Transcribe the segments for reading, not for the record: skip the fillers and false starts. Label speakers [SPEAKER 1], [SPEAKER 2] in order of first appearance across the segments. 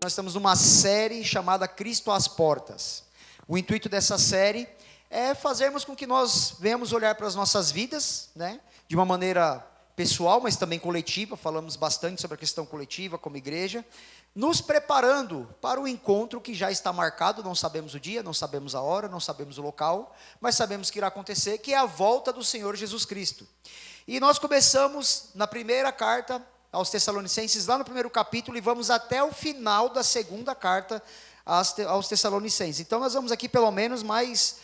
[SPEAKER 1] Nós estamos numa série chamada Cristo às Portas. O intuito dessa série é fazermos com que nós venhamos olhar para as nossas vidas, né, de uma maneira pessoal, mas também coletiva. Falamos bastante sobre a questão coletiva como igreja, nos preparando para o encontro que já está marcado. Não sabemos o dia, não sabemos a hora, não sabemos o local, mas sabemos que irá acontecer, que é a volta do Senhor Jesus Cristo. E nós começamos na primeira carta aos Tessalonicenses, lá no primeiro capítulo, e vamos até o final da segunda carta aos Tessalonicenses. Então nós vamos aqui pelo menos mais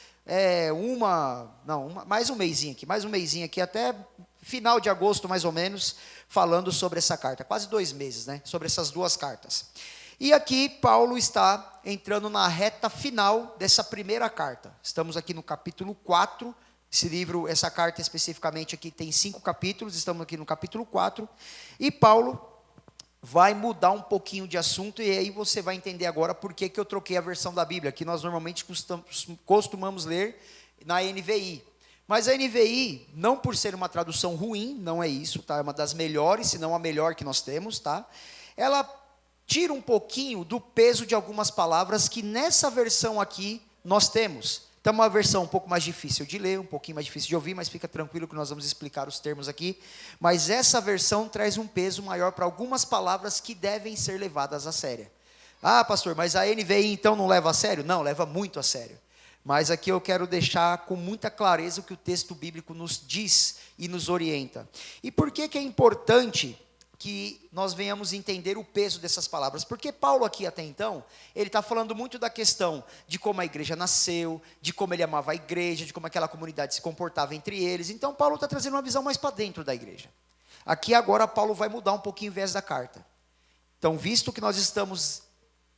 [SPEAKER 1] mais um mêsinho aqui, até final de agosto mais ou menos, falando sobre essa carta, quase 2 meses, né, sobre essas duas cartas. E aqui Paulo está entrando na reta final dessa primeira carta. Estamos aqui no capítulo 4, esse livro, essa carta especificamente aqui tem 5 capítulos, estamos aqui no capítulo 4, e Paulo vai mudar um pouquinho de assunto, e aí você vai entender agora por que eu troquei a versão da Bíblia, que nós normalmente costumamos ler na NVI. Mas a NVI, não por ser uma tradução ruim, não é isso, tá? É uma das melhores, se não a melhor que nós temos, tá? Ela tira um pouquinho do peso de algumas palavras que nessa versão aqui nós temos. Então, uma versão um pouco mais difícil de ler, um pouquinho mais difícil de ouvir, mas fica tranquilo que nós vamos explicar os termos aqui. Mas essa versão traz um peso maior para algumas palavras que devem ser levadas a sério. Ah, pastor, mas a NVI então não leva a sério? Não, leva muito a sério. Mas aqui eu quero deixar com muita clareza o que o texto bíblico nos diz e nos orienta. E por que é importante que nós venhamos entender o peso dessas palavras? Porque Paulo aqui até então, ele está falando muito da questão de como a igreja nasceu, de como ele amava a igreja, de como aquela comunidade se comportava entre eles. Então Paulo está trazendo uma visão mais para dentro da igreja. Aqui agora Paulo vai mudar um pouquinho o viés da carta. Então, visto que nós estamos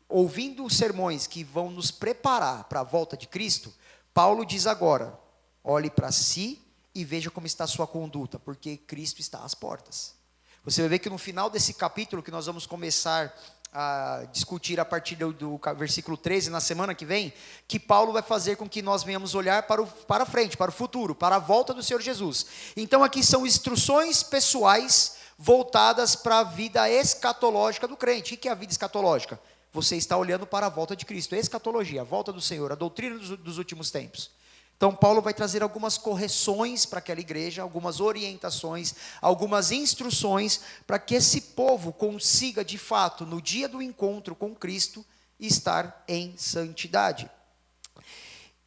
[SPEAKER 1] ouvindo sermões que vão nos preparar para a volta de Cristo, Paulo diz agora: olhe para si e veja como está a sua conduta, porque Cristo está às portas. Você vai ver que no final desse capítulo, que nós vamos começar a discutir a partir do versículo 13, na semana que vem, que Paulo vai fazer com que nós venhamos olhar para frente, para o futuro, para a volta do Senhor Jesus. Então aqui são instruções pessoais voltadas para a vida escatológica do crente. O que é a vida escatológica? Você está olhando para a volta de Cristo, a escatologia, a volta do Senhor, a doutrina dos últimos tempos. Então Paulo vai trazer algumas correções para aquela igreja, algumas orientações, algumas instruções, para que esse povo consiga de fato, no dia do encontro com Cristo, estar em santidade.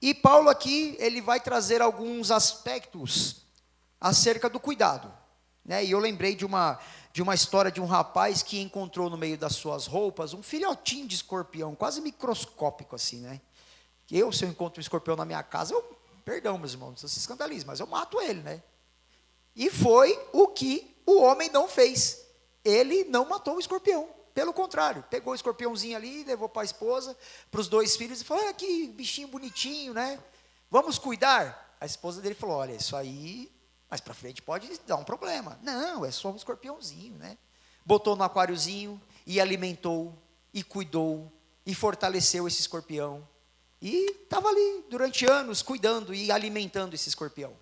[SPEAKER 1] E Paulo aqui, ele vai trazer alguns aspectos acerca do cuidado, né? E eu lembrei de uma história de um rapaz que encontrou no meio das suas roupas um filhotinho de escorpião, quase microscópico assim, né? Se eu encontro um escorpião na minha casa, perdão, meus irmãos, não se escandalize, mas eu mato ele, né? E foi o que o homem não fez. Ele não matou o escorpião. Pelo contrário, pegou o escorpiãozinho ali, levou para a esposa, para os 2 filhos, e falou: olha que bichinho bonitinho, né? Vamos cuidar? A esposa dele falou: olha, isso aí, mais para frente pode dar um problema. Não, é só um escorpiãozinho, né? Botou no aquáriozinho e alimentou, e cuidou, e fortaleceu esse escorpião. E estava ali durante anos cuidando e alimentando esse escorpião.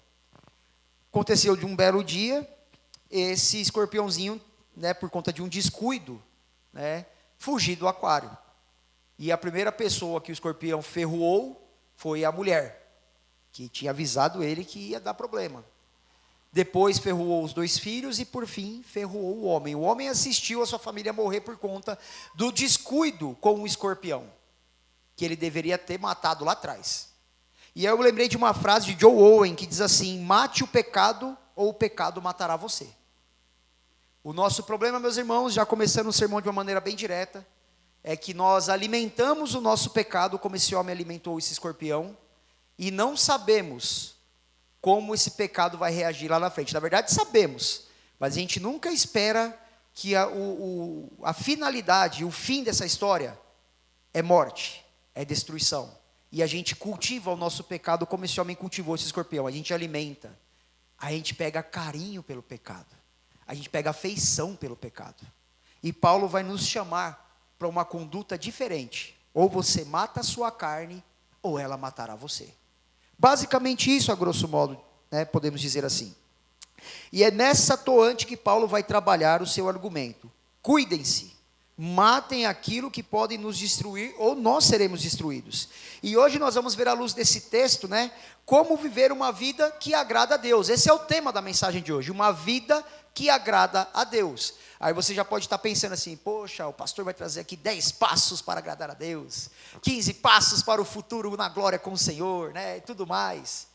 [SPEAKER 1] Aconteceu de um belo dia, esse escorpiãozinho, né, por conta de um descuido, né, fugir do aquário. E a primeira pessoa que o escorpião ferroou foi a mulher, que tinha avisado ele que ia dar problema. Depois ferroou os 2 filhos e por fim ferroou o homem. O homem assistiu a sua família morrer por conta do descuido com o escorpião, que ele deveria ter matado lá atrás. E aí eu lembrei de uma frase de Joe Owen, que diz assim: mate o pecado, ou o pecado matará você. O nosso problema, meus irmãos, já começando o sermão de uma maneira bem direta, é que nós alimentamos o nosso pecado, como esse homem alimentou esse escorpião, e não sabemos como esse pecado vai reagir lá na frente. Na verdade sabemos, mas a gente nunca espera que a finalidade, o fim dessa história é morte, é destruição. E a gente cultiva o nosso pecado como esse homem cultivou esse escorpião. A gente alimenta, a gente pega carinho pelo pecado, a gente pega afeição pelo pecado. E Paulo vai nos chamar para uma conduta diferente. Ou você mata a sua carne, ou ela matará você. Basicamente isso, a grosso modo, né, podemos dizer assim. E é nessa toante que Paulo vai trabalhar o seu argumento. Cuidem-se, Matem aquilo que pode nos destruir, ou nós seremos destruídos. E hoje nós vamos ver à luz desse texto, né, como viver uma vida que agrada a Deus. Esse é o tema da mensagem de hoje, uma vida que agrada a Deus. Aí você já pode estar pensando assim, poxa, o pastor vai trazer aqui 10 passos para agradar a Deus, 15 passos para o futuro na glória com o Senhor, né, e tudo mais.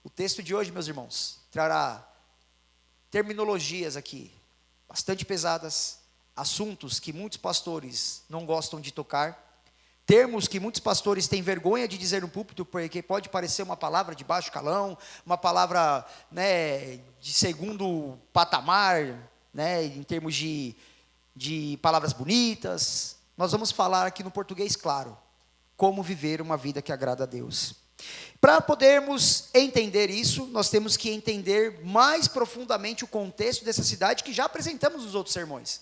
[SPEAKER 1] O texto de hoje, meus irmãos, trará terminologias aqui, bastante pesadas, assuntos que muitos pastores não gostam de tocar, termos que muitos pastores têm vergonha de dizer no púlpito, porque pode parecer uma palavra de baixo calão, uma palavra, né, de segundo patamar, né, em termos de palavras bonitas. Nós vamos falar aqui no português claro, como viver uma vida que agrada a Deus. Para podermos entender isso, nós temos que entender mais profundamente o contexto dessa cidade que já apresentamos nos outros sermões.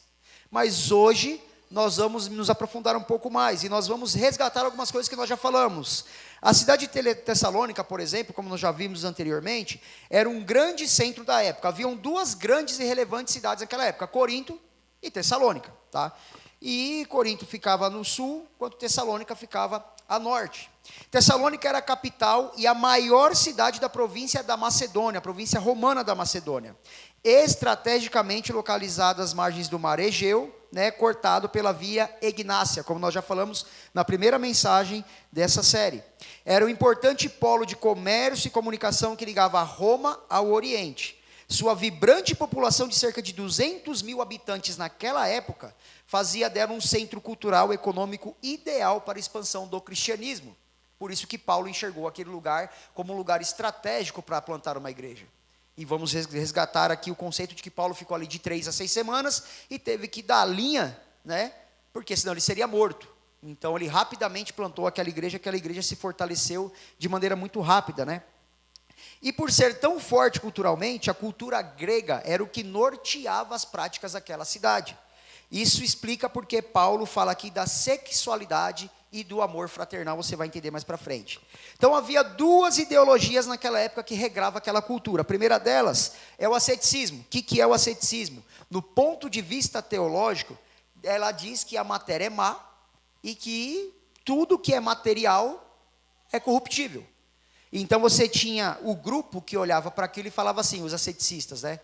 [SPEAKER 1] Mas hoje nós vamos nos aprofundar um pouco mais e nós vamos resgatar algumas coisas que nós já falamos. A cidade de Tessalônica, por exemplo, como nós já vimos anteriormente, era um grande centro da época. Haviam duas grandes e relevantes cidades naquela época, Corinto e Tessalônica, tá? E Corinto ficava no sul, enquanto Tessalônica ficava a norte. Tessalônica era a capital e a maior cidade da província da Macedônia, a província romana da Macedônia, estrategicamente localizada às margens do mar Egeu, né, cortado pela via Egnácia, como nós já falamos na primeira mensagem dessa série. Era um importante polo de comércio e comunicação que ligava Roma ao Oriente. Sua vibrante população de cerca de 200 mil habitantes naquela época fazia dela um centro cultural e econômico ideal para a expansão do cristianismo. Por isso que Paulo enxergou aquele lugar como um lugar estratégico para plantar uma igreja. E vamos resgatar aqui o conceito de que Paulo ficou ali de 3 a 6 semanas e teve que dar a linha, né? Porque senão ele seria morto. Então ele rapidamente plantou aquela igreja se fortaleceu de maneira muito rápida, né? E por ser tão forte culturalmente, a cultura grega era o que norteava as práticas daquela cidade. Isso explica porque Paulo fala aqui da sexualidade e do amor fraternal, você vai entender mais para frente. Então havia duas ideologias naquela época que regravam aquela cultura. A primeira delas é o asceticismo. O que é o asceticismo? No ponto de vista teológico, ela diz que a matéria é má e que tudo que é material é corruptível. Então você tinha o grupo que olhava para aquilo e falava assim, os asceticistas, né?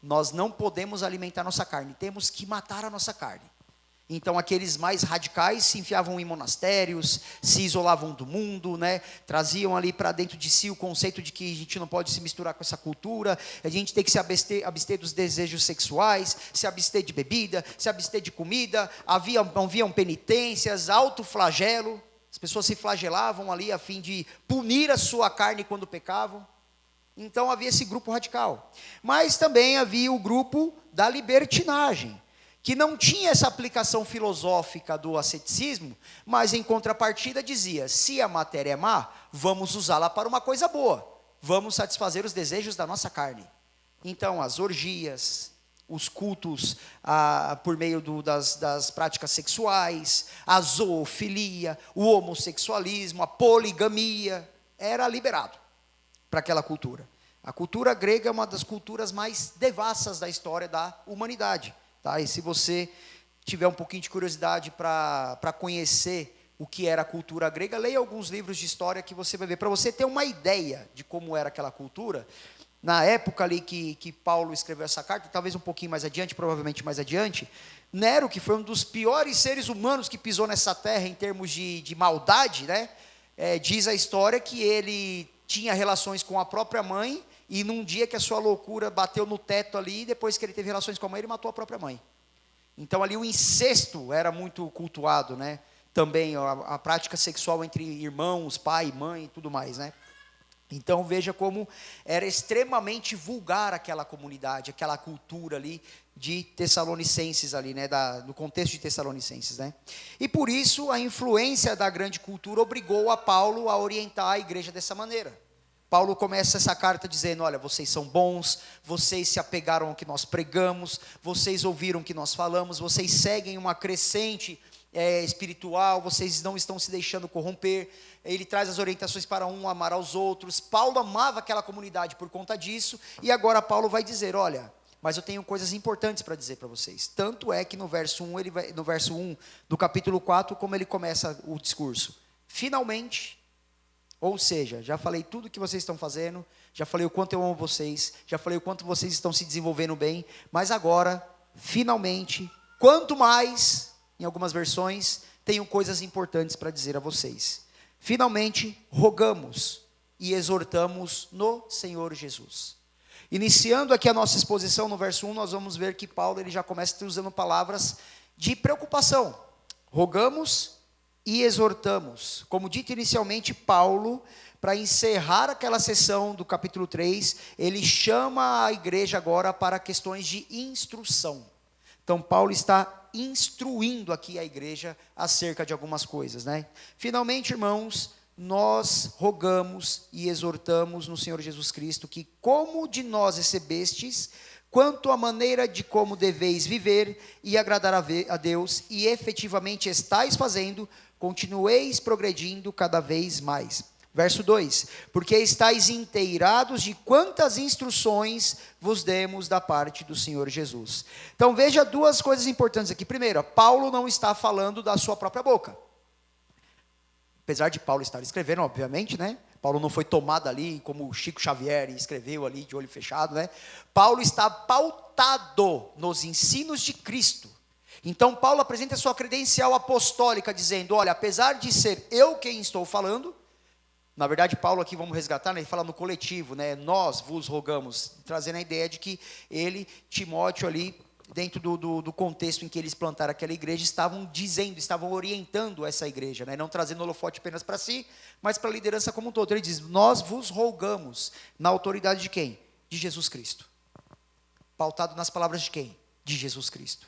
[SPEAKER 1] Nós não podemos alimentar nossa carne, temos que matar a nossa carne. Então aqueles mais radicais se enfiavam em monastérios, se isolavam do mundo, né? Traziam ali para dentro de si o conceito de que a gente não pode se misturar com essa cultura, a gente tem que se abster dos desejos sexuais, se abster de bebida, se abster de comida, haviam penitências, autoflagelo, as pessoas se flagelavam ali a fim de punir a sua carne quando pecavam. Então havia esse grupo radical, mas também havia o grupo da libertinagem, que não tinha essa aplicação filosófica do asceticismo, mas em contrapartida dizia, se a matéria é má, vamos usá-la para uma coisa boa, vamos satisfazer os desejos da nossa carne. Então as orgias, os cultos por meio das práticas sexuais, a zoofilia, o homossexualismo, a poligamia, era liberado para aquela cultura. A cultura grega é uma das culturas mais devassas da história da humanidade. Tá? E se você tiver um pouquinho de curiosidade para conhecer o que era a cultura grega, leia alguns livros de história que você vai ver. Para você ter uma ideia de como era aquela cultura, na época ali que Paulo escreveu essa carta, talvez um pouquinho mais adiante, provavelmente mais adiante, Nero, que foi um dos piores seres humanos que pisou nessa terra em termos de maldade, né? Diz a história que ele tinha relações com a própria mãe, e num dia que a sua loucura bateu no teto ali, depois que ele teve relações com a mãe, ele matou a própria mãe. Então ali o incesto era muito cultuado, né? Também a prática sexual entre irmãos, pai, mãe e tudo mais, né? Então veja como era extremamente vulgar aquela comunidade, aquela cultura ali de Tessalonicenses ali, né, do contexto de Tessalonicenses, né? E por isso a influência da grande cultura obrigou a Paulo a orientar a igreja dessa maneira. Paulo começa essa carta dizendo, olha, vocês são bons, vocês se apegaram ao que nós pregamos, vocês ouviram o que nós falamos, vocês seguem uma crescente espiritual, vocês não estão se deixando corromper. Ele traz as orientações para amar aos outros. Paulo amava aquela comunidade por conta disso, e agora Paulo vai dizer, olha, mas eu tenho coisas importantes para dizer para vocês. Tanto é que no verso 1, no verso 1 do capítulo 4, como ele começa o discurso. Finalmente, ou seja, já falei tudo que vocês estão fazendo, já falei o quanto eu amo vocês, já falei o quanto vocês estão se desenvolvendo bem, mas agora, finalmente, quanto mais, em algumas versões, tenho coisas importantes para dizer a vocês. Finalmente, rogamos e exortamos no Senhor Jesus. Iniciando aqui a nossa exposição no verso 1, nós vamos ver que Paulo ele já começa usando palavras de preocupação. Rogamos e exortamos. Como dito inicialmente, Paulo, para encerrar aquela sessão do capítulo 3, ele chama a igreja agora para questões de instrução. Então, Paulo está instruindo aqui a igreja acerca de algumas coisas, né? Finalmente, irmãos, nós rogamos e exortamos no Senhor Jesus Cristo que, como de nós recebestes, quanto à maneira de como deveis viver e agradar a Deus, e efetivamente estáis fazendo, continueis progredindo cada vez mais. Verso 2, porque estáis inteirados de quantas instruções vos demos da parte do Senhor Jesus. Então veja duas coisas importantes aqui. Primeiro, Paulo não está falando da sua própria boca. Apesar de Paulo estar escrevendo, obviamente, né? Paulo não foi tomado ali como Chico Xavier e escreveu ali de olho fechado, né? Paulo está pautado nos ensinos de Cristo. Então Paulo apresenta a sua credencial apostólica dizendo, olha, apesar de ser eu quem estou falando, na verdade Paulo aqui, vamos resgatar, né? Ele fala no coletivo, né? Nós vos rogamos, trazendo a ideia de que ele, Timóteo ali, dentro do contexto em que eles plantaram aquela igreja, estavam orientando essa igreja, né? Não trazendo holofote apenas para si, mas para a liderança como um todo. Ele diz, nós vos rogamos, na autoridade de quem? De Jesus Cristo. Pautado nas palavras de quem? De Jesus Cristo.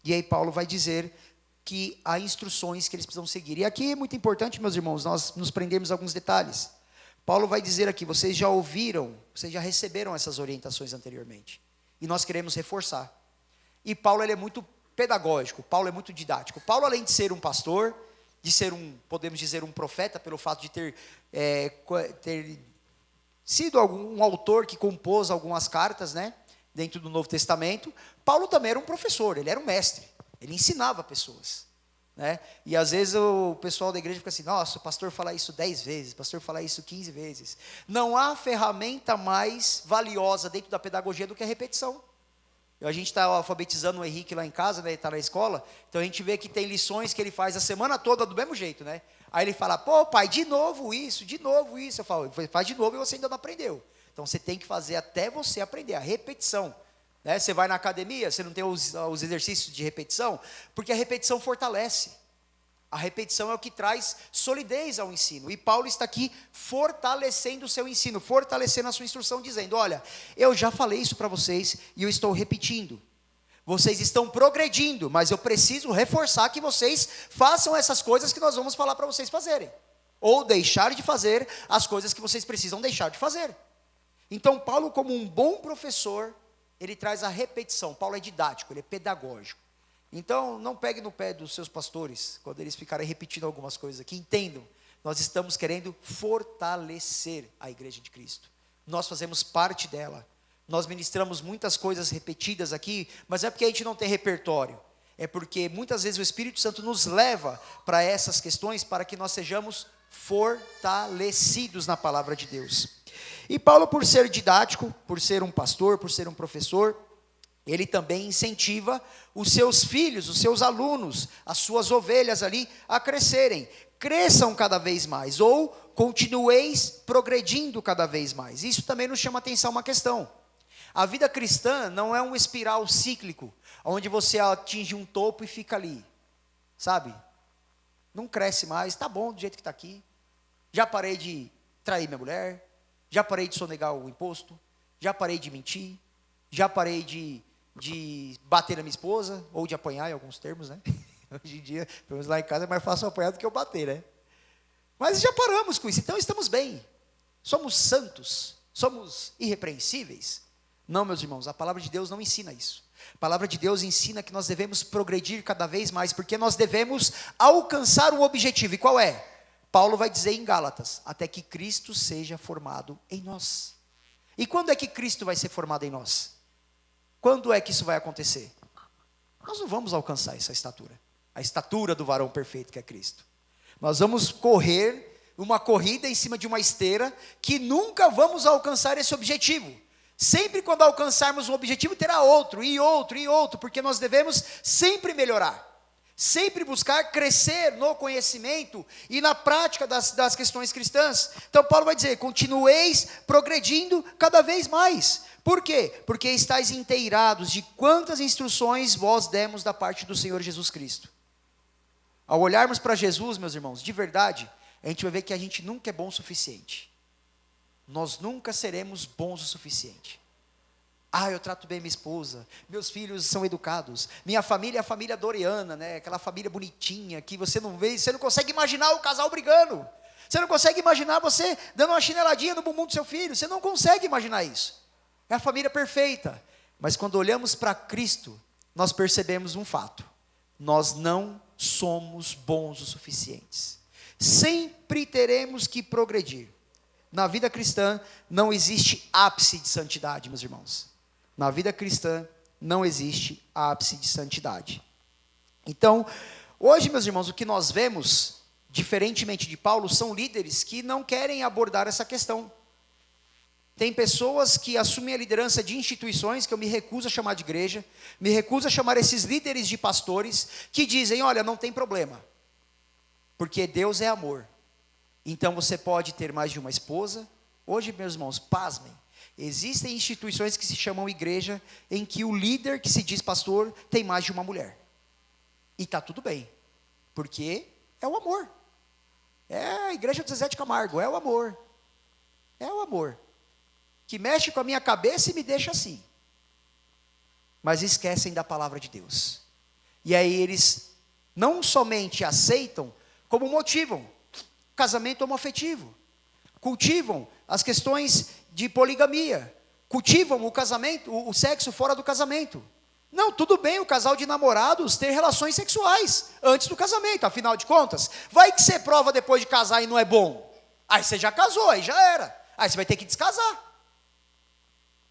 [SPEAKER 1] E aí Paulo vai dizer que há instruções que eles precisam seguir. E aqui é muito importante, meus irmãos, nós nos prendemos a alguns detalhes. Paulo vai dizer aqui, vocês já ouviram, vocês já receberam essas orientações anteriormente. E nós queremos reforçar. E Paulo ele é muito pedagógico, Paulo é muito didático. Paulo, além de ser um pastor, de ser podemos dizer, um profeta, pelo fato de ter sido um autor que compôs algumas cartas, né, dentro do Novo Testamento, Paulo também era um professor, ele era um mestre, ele ensinava pessoas. Né? E às vezes o pessoal da igreja fica assim, nossa, o pastor fala isso 10 vezes, o pastor fala isso 15 vezes. Não há ferramenta mais valiosa dentro da pedagogia do que a repetição. A gente está alfabetizando o Henrique lá em casa, né? Ele está na escola, então a gente vê que tem lições que ele faz a semana toda do mesmo jeito, né? Aí ele fala, pô pai, de novo isso. Eu falo, faz de novo e você ainda não aprendeu. Então você tem que fazer até você aprender, a repetição. Né? Você vai na academia, você não tem os exercícios de repetição, porque a repetição fortalece. A repetição é o que traz solidez ao ensino. E Paulo está aqui fortalecendo o seu ensino, fortalecendo a sua instrução, dizendo, olha, eu já falei isso para vocês e eu estou repetindo. Vocês estão progredindo, mas eu preciso reforçar que vocês façam essas coisas que nós vamos falar para vocês fazerem. Ou deixar de fazer as coisas que vocês precisam deixar de fazer. Então Paulo, como um bom professor, ele traz a repetição. Paulo é didático, ele é pedagógico. Então, não pegue no pé dos seus pastores, quando eles ficarem repetindo algumas coisas aqui, entendam, nós estamos querendo fortalecer a igreja de Cristo, nós fazemos parte dela, nós ministramos muitas coisas repetidas aqui, mas é porque a gente não tem repertório, é porque muitas vezes o Espírito Santo nos leva para essas questões, para que nós sejamos fortalecidos na palavra de Deus. E Paulo, por ser didático, por ser um pastor, por ser um professor, ele também incentiva os seus filhos, os seus alunos, as suas ovelhas ali a crescerem. Cresçam cada vez mais, ou continueis progredindo cada vez mais. Isso também nos chama a atenção uma questão. A vida cristã não é um espiral cíclico, onde você atinge um topo e fica ali. Sabe? Não cresce mais, está bom do jeito que está aqui. Já parei de trair minha mulher, já parei de sonegar o imposto, já parei de mentir, já parei de bater na minha esposa, ou de apanhar em alguns termos, né? Hoje em dia, pelo menos lá em casa, é mais fácil apanhar do que eu bater, né? Mas já paramos com isso, então estamos bem. Somos santos, somos irrepreensíveis. Não, meus irmãos, a palavra de Deus não ensina isso. A palavra de Deus ensina que nós devemos progredir cada vez mais, porque nós devemos alcançar um objetivo. E qual é? Paulo vai dizer em Gálatas, até que Cristo seja formado em nós. E quando é que Cristo vai ser formado em nós? Quando é que isso vai acontecer? Nós não vamos alcançar essa estatura. A estatura do varão perfeito que é Cristo. Nós vamos correr uma corrida em cima de uma esteira que nunca vamos alcançar esse objetivo. Sempre quando alcançarmos um objetivo, terá outro, e outro, e outro, porque nós devemos sempre melhorar. Sempre buscar crescer no conhecimento e na prática das questões cristãs. Então Paulo vai dizer, continueis progredindo cada vez mais. Por quê? Porque estáis inteirados de quantas instruções vós demos da parte do Senhor Jesus Cristo. Ao olharmos para Jesus, meus irmãos, de verdade, a gente vai ver que a gente nunca é bom o suficiente. Nós nunca seremos bons o suficiente. Eu trato bem minha esposa, meus filhos são educados, minha família é a família Doriana, né? Aquela família bonitinha que você não vê, você não consegue imaginar o casal brigando, você não consegue imaginar você dando uma chineladinha no bumbum do seu filho, você não consegue imaginar isso. É a família perfeita. Mas quando olhamos para Cristo, nós percebemos um fato: nós não somos bons o suficientes. Sempre teremos que progredir. Na vida cristã não existe ápice de santidade, meus irmãos. Na vida cristã não existe ápice de santidade. Então, hoje, meus irmãos, o que nós vemos, diferentemente de Paulo, são líderes que não querem abordar essa questão. Tem pessoas que assumem a liderança de instituições, que eu me recuso a chamar de igreja, me recuso a chamar esses líderes de pastores, que dizem, olha, não tem problema, porque Deus é amor. Então você pode ter mais de uma esposa. Hoje, meus irmãos, pasmem, existem instituições que se chamam igreja, em que o líder que se diz pastor tem mais de uma mulher. E está tudo bem, porque é o amor. É a igreja do Zezé de Camargo, é o amor. É o amor. Que mexe com a minha cabeça e me deixa assim. Mas esquecem da palavra de Deus. E aí eles não somente aceitam, como motivam casamento homoafetivo, cultivam as questões de poligamia, cultivam o casamento, o sexo fora do casamento. Não, tudo bem o casal de namorados ter relações sexuais antes do casamento, afinal de contas, vai que você prova depois de casar e não é bom. Aí você já casou, aí já era. Aí você vai ter que descasar.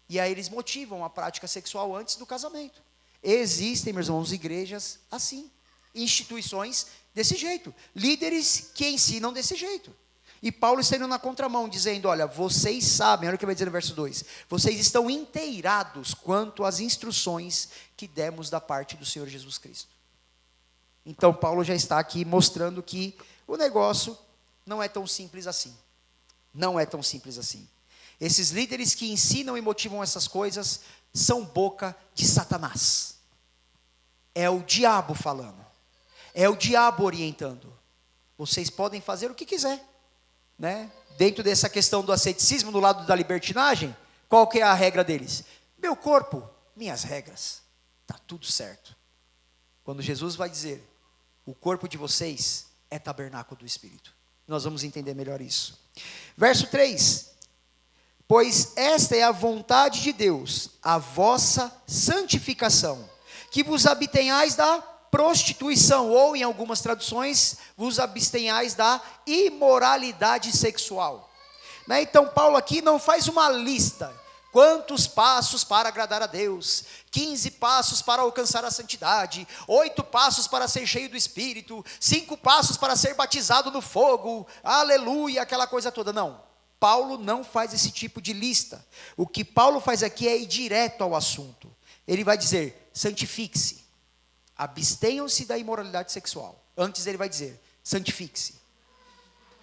[SPEAKER 1] E aí eles motivam a prática sexual antes do casamento. Existem, meus irmãos, igrejas assim, instituições desse jeito, líderes que ensinam desse jeito. E Paulo está indo na contramão, dizendo, olha, vocês sabem, olha o que vai dizer no verso 2, vocês estão inteirados quanto às instruções que demos da parte do Senhor Jesus Cristo. Então Paulo já está aqui mostrando que o negócio não é tão simples assim. Não é tão simples assim. Esses líderes que ensinam e motivam essas coisas são boca de Satanás. É o diabo falando. É o diabo orientando. Vocês podem fazer o que quiser, né? Dentro dessa questão do asceticismo, do lado da libertinagem, qual que é a regra deles? Meu corpo, minhas regras. Está tudo certo. Quando Jesus vai dizer, o corpo de vocês é tabernáculo do Espírito. Nós vamos entender melhor isso. Verso 3. Pois esta é a vontade de Deus, a vossa santificação, que vos abstenhais da prostituição, ou em algumas traduções, vos abstenhais da imoralidade sexual. Né? Então Paulo aqui não faz uma lista, quantos passos para agradar a Deus, 15 passos para alcançar a santidade, 8 passos para ser cheio do Espírito, 5 passos para ser batizado no fogo, aleluia, aquela coisa toda, não. Paulo não faz esse tipo de lista. O que Paulo faz aqui é ir direto ao assunto. Ele vai dizer, santifique-se, abstenham-se da imoralidade sexual. Antes ele vai dizer, santifique-se.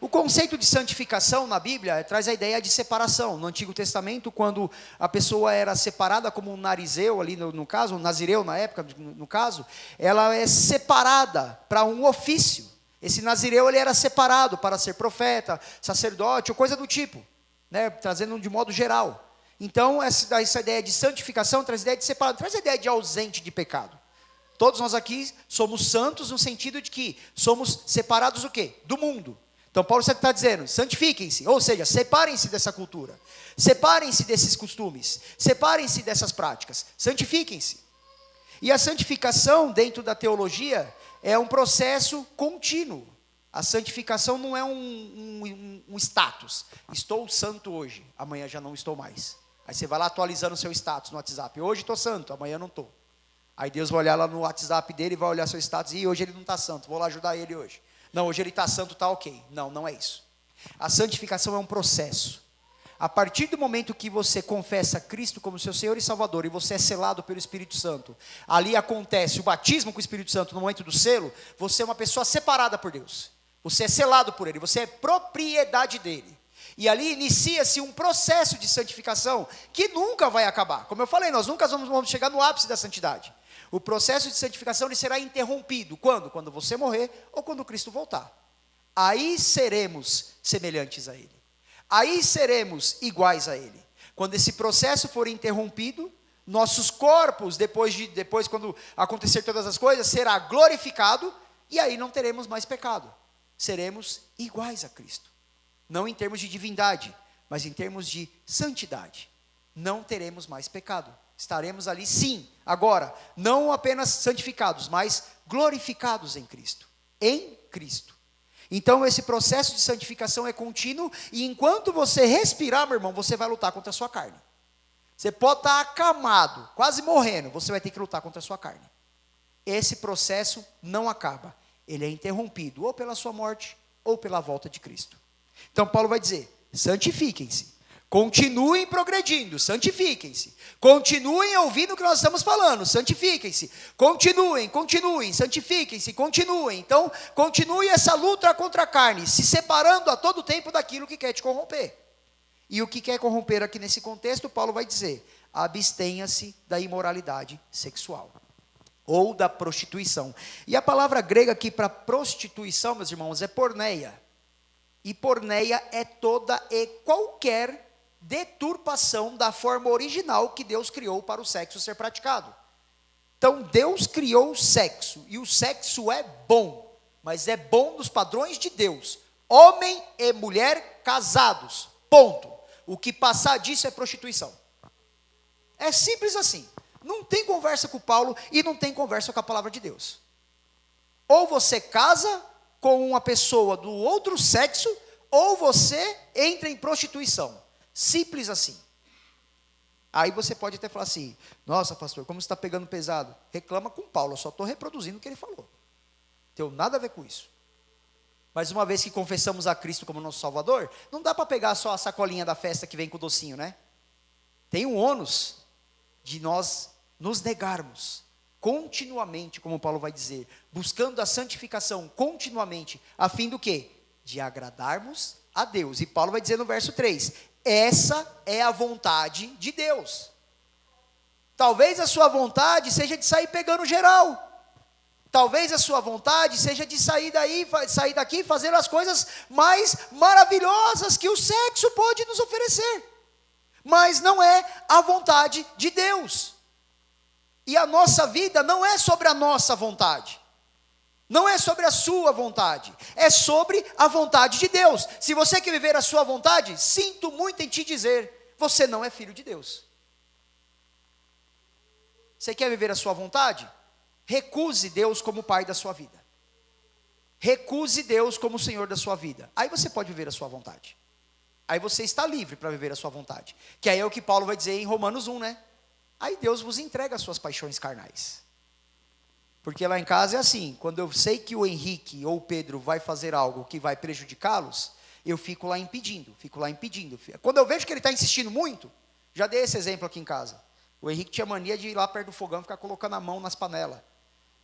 [SPEAKER 1] O conceito de santificação na Bíblia traz a ideia de separação. No Antigo Testamento, quando a pessoa era separada como um narizeu, ali no caso, um nazireu na época, no caso, ela é separada para um ofício. Esse nazireu ele era separado para ser profeta, sacerdote ou coisa do tipo, né? Trazendo de modo geral. Então essa ideia de santificação traz a ideia de separado, traz a ideia de ausente de pecado. Todos nós aqui somos santos no sentido de que somos separados o quê? Do mundo. Então Paulo está dizendo, santifiquem-se, ou seja, separem-se dessa cultura, separem-se desses costumes, separem-se dessas práticas, santifiquem-se. E a santificação dentro da teologia é um processo contínuo. A santificação não é um status. Estou santo hoje, amanhã já não estou mais. Aí você vai lá atualizando o seu status no WhatsApp. Hoje estou santo, amanhã não estou. Aí Deus vai olhar lá no WhatsApp dele e vai olhar seu status. E hoje ele não está santo, vou lá ajudar ele hoje. Não, hoje ele está santo, está ok. Não, não é isso. A santificação é um processo. A partir do momento que você confessa Cristo como seu Senhor e Salvador, e você é selado pelo Espírito Santo, ali acontece o batismo com o Espírito Santo no momento do selo, você é uma pessoa separada por Deus. Você é selado por Ele, você é propriedade dEle. E ali inicia-se um processo de santificação que nunca vai acabar. Como eu falei, nós nunca vamos chegar no ápice da santidade. O processo de santificação ele será interrompido. Quando? Quando você morrer ou quando Cristo voltar. Aí seremos semelhantes a Ele. Aí seremos iguais a Ele. Quando esse processo for interrompido, nossos corpos, depois quando acontecer todas as coisas, será glorificado, e aí não teremos mais pecado. Seremos iguais a Cristo. Não em termos de divindade, mas em termos de santidade. Não teremos mais pecado. Estaremos ali sim, agora, não apenas santificados, mas glorificados em Cristo. Em Cristo. Então esse processo de santificação é contínuo, e enquanto você respirar, meu irmão, você vai lutar contra a sua carne. Você pode estar acamado, quase morrendo, você vai ter que lutar contra a sua carne. Esse processo não acaba. Ele é interrompido ou pela sua morte ou pela volta de Cristo. Então Paulo vai dizer, santifiquem-se. Continuem progredindo, santifiquem-se. Continuem ouvindo o que nós estamos falando, santifiquem-se. Continuem, santifiquem-se, continuem. Então, continue essa luta contra a carne, se separando a todo tempo daquilo que quer te corromper. E o que quer corromper aqui nesse contexto, Paulo vai dizer, abstenha-se da imoralidade sexual. Ou da prostituição. E a palavra grega aqui para prostituição, meus irmãos, é porneia. E porneia é toda e qualquer deturpação da forma original que Deus criou para o sexo ser praticado. Então Deus criou o sexo, e o sexo é bom, mas é bom nos padrões de Deus. Homem e mulher casados, ponto. O que passar disso é prostituição. É simples assim. Não tem conversa com Paulo e não tem conversa com a palavra de Deus. Ou você casa com uma pessoa do outro sexo, ou você entra em prostituição. Simples assim. Aí você pode até falar assim, nossa pastor, como você está pegando pesado? Reclama com Paulo, eu só estou reproduzindo o que ele falou. Não tem nada a ver com isso. Mas uma vez que confessamos a Cristo como nosso Salvador, não dá para pegar só a sacolinha da festa que vem com o docinho, né? Tem um ônus de nós nos negarmos continuamente, como Paulo vai dizer, buscando a santificação continuamente, a fim do quê? De agradarmos a Deus. E Paulo vai dizer no verso 3, essa é a vontade de Deus. Talvez a sua vontade seja de sair pegando geral. Talvez a sua vontade seja de sair daqui e fazer as coisas mais maravilhosas que o sexo pode nos oferecer. Mas não é a vontade de Deus. E a nossa vida não é sobre a nossa vontade. Não é sobre a sua vontade. É sobre a vontade de Deus. Se você quer viver a sua vontade, sinto muito em te dizer, você não é filho de Deus. Você quer viver a sua vontade? Recuse Deus como pai da sua vida. Recuse Deus como Senhor da sua vida. Aí você pode viver a sua vontade. Aí você está livre para viver a sua vontade. Que aí é o que Paulo vai dizer em Romanos 1, né? Aí Deus vos entrega as suas paixões carnais. Porque lá em casa é assim, quando eu sei que o Henrique ou o Pedro vai fazer algo que vai prejudicá-los, eu fico lá impedindo. Quando eu vejo que ele está insistindo muito, já dei esse exemplo aqui em casa. O Henrique tinha mania de ir lá perto do fogão e ficar colocando a mão nas panelas.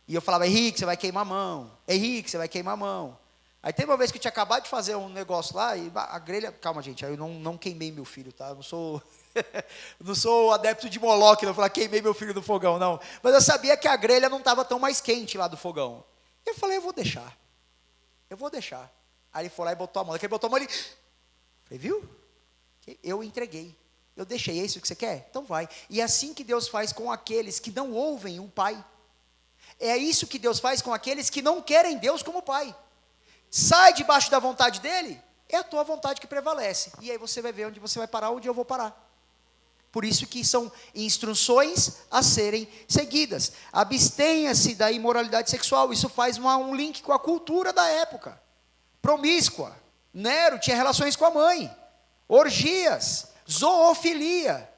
[SPEAKER 1] E eu falava, Henrique, você vai queimar a mão. Henrique, você vai queimar a mão. Aí teve uma vez que eu tinha acabado de fazer um negócio lá, e a grelha... Calma, gente, aí eu não queimei meu filho, tá? Eu não sou... não sou adepto de Moloque, não falar queimei meu filho do fogão, não. Mas eu sabia que a grelha não estava tão mais quente lá do fogão. E eu falei, eu vou deixar. Aí ele foi lá e botou a mão. Ele botou a mão ali. Falei, viu? Eu entreguei. Eu deixei, é isso que você quer? Então vai. E é assim que Deus faz com aqueles que não ouvem o Pai. É isso que Deus faz com aqueles que não querem Deus como Pai. Sai debaixo da vontade dele, é a tua vontade que prevalece. E aí você vai ver onde você vai parar, onde eu vou parar. Por isso que são instruções a serem seguidas. Abstenha-se da imoralidade sexual. Isso faz um link com a cultura da época. Promíscua. Nero tinha relações com a mãe. Orgias. Zoofilia.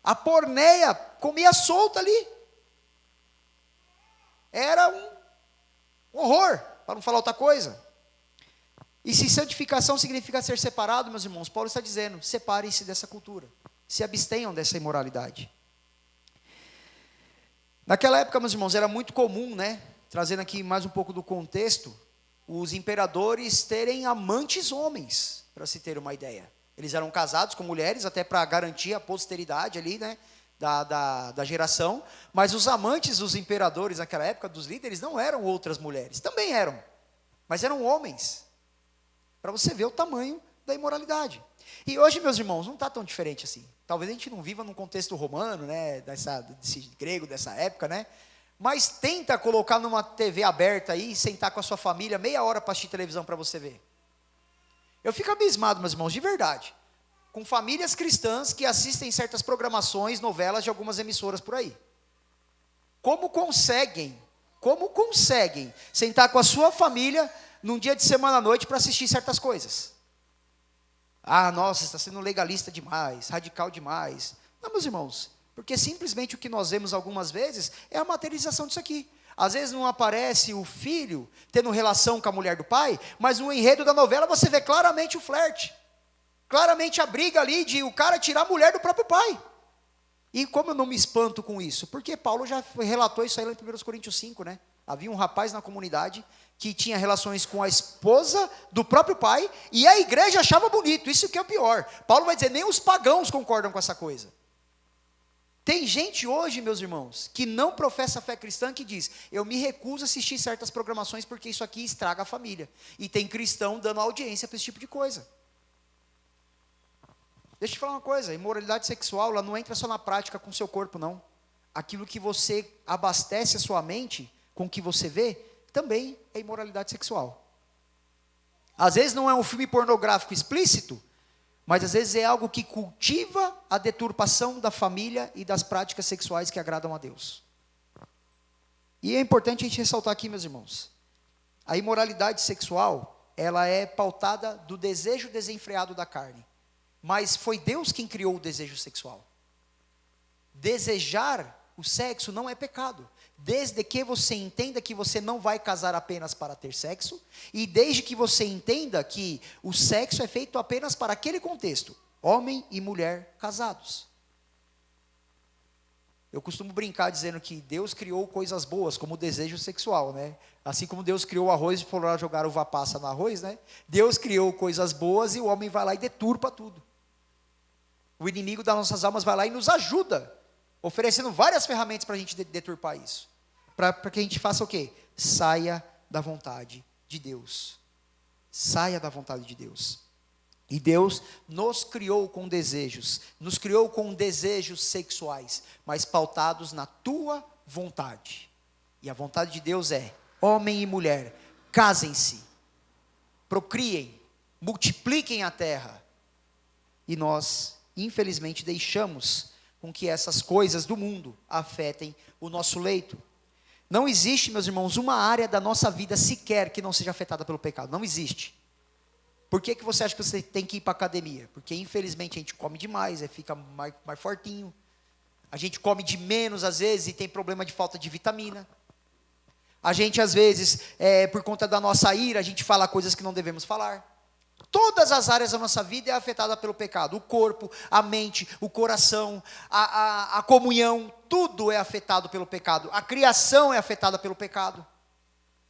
[SPEAKER 1] A porneia comia solta ali. Era um horror, para não falar outra coisa. E se santificação significa ser separado, meus irmãos, Paulo está dizendo, separem-se dessa cultura. Se abstenham dessa imoralidade. Naquela época, meus irmãos, era muito comum, né? Trazendo aqui mais um pouco do contexto, os imperadores terem amantes homens, para se ter uma ideia. Eles eram casados com mulheres, até para garantir a posteridade ali, né? Da geração. Mas os amantes dos imperadores naquela época, dos líderes, não eram outras mulheres. Também eram, mas eram homens. Para você ver o tamanho da imoralidade. E hoje, meus irmãos, não está tão diferente assim. Talvez a gente não viva num contexto romano, né, desse grego, dessa época, né? Mas tenta colocar numa TV aberta aí, sentar com a sua família, meia hora para assistir televisão para você ver. Eu fico abismado, meus irmãos, de verdade. Com famílias cristãs que assistem certas programações, novelas de algumas emissoras por aí. Como conseguem sentar com a sua família num dia de semana à noite para assistir certas coisas? Ah, nossa, está sendo legalista demais, radical demais. Não, meus irmãos, porque simplesmente o que nós vemos algumas vezes é a materialização disso aqui. Às vezes não aparece o filho tendo relação com a mulher do pai, mas no enredo da novela você vê claramente o flerte. Claramente a briga ali de o cara tirar a mulher do próprio pai. E como eu não me espanto com isso? Porque Paulo já relatou isso aí lá em 1 Coríntios 5, né? Havia um rapaz na comunidade que tinha relações com a esposa do próprio pai, e a igreja achava bonito, isso que é o pior. Paulo vai dizer, nem os pagãos concordam com essa coisa. Tem gente hoje, meus irmãos, que não professa a fé cristã, que diz, eu me recuso a assistir certas programações, porque isso aqui estraga a família. E tem cristão dando audiência para esse tipo de coisa. Deixa eu te falar uma coisa, a imoralidade sexual, ela não entra só na prática com o seu corpo, não. Aquilo que você abastece a sua mente, com o que você vê, também é imoralidade sexual. Às vezes não é um filme pornográfico explícito, mas às vezes é algo que cultiva a deturpação da família e das práticas sexuais que agradam a Deus. E é importante a gente ressaltar aqui, meus irmãos, a imoralidade sexual, ela é pautada do desejo desenfreado da carne, mas foi Deus quem criou o desejo sexual. Desejar o sexo não é pecado, desde que você entenda que você não vai casar apenas para ter sexo, e desde que você entenda que o sexo é feito apenas para aquele contexto, homem e mulher casados. Eu costumo brincar dizendo que Deus criou coisas boas, como o desejo sexual, né? Assim como Deus criou o arroz e foi lá jogar uva passa no arroz, né? Deus criou coisas boas e o homem vai lá e deturpa tudo. O inimigo das nossas almas vai lá e nos ajuda, oferecendo várias ferramentas para a gente deturpar isso. Para que a gente faça o quê? Saia da vontade de Deus. Saia da vontade de Deus. E Deus nos criou com desejos sexuais, mas pautados na tua vontade. E a vontade de Deus é, homem e mulher, casem-se, procriem, multipliquem a terra. E nós, infelizmente, deixamos com que essas coisas do mundo afetem o nosso leito. Não existe, meus irmãos, uma área da nossa vida sequer que não seja afetada pelo pecado. Não existe. Por que você acha que você tem que ir para a academia? Porque, infelizmente, a gente come demais, fica mais fortinho. A gente come de menos, às vezes, e tem problema de falta de vitamina. A gente, às vezes, por conta da nossa ira, a gente fala coisas que não devemos falar. Todas as áreas da nossa vida é afetada pelo pecado. O corpo, a mente, o coração, a comunhão, tudo é afetado pelo pecado. A criação é afetada pelo pecado.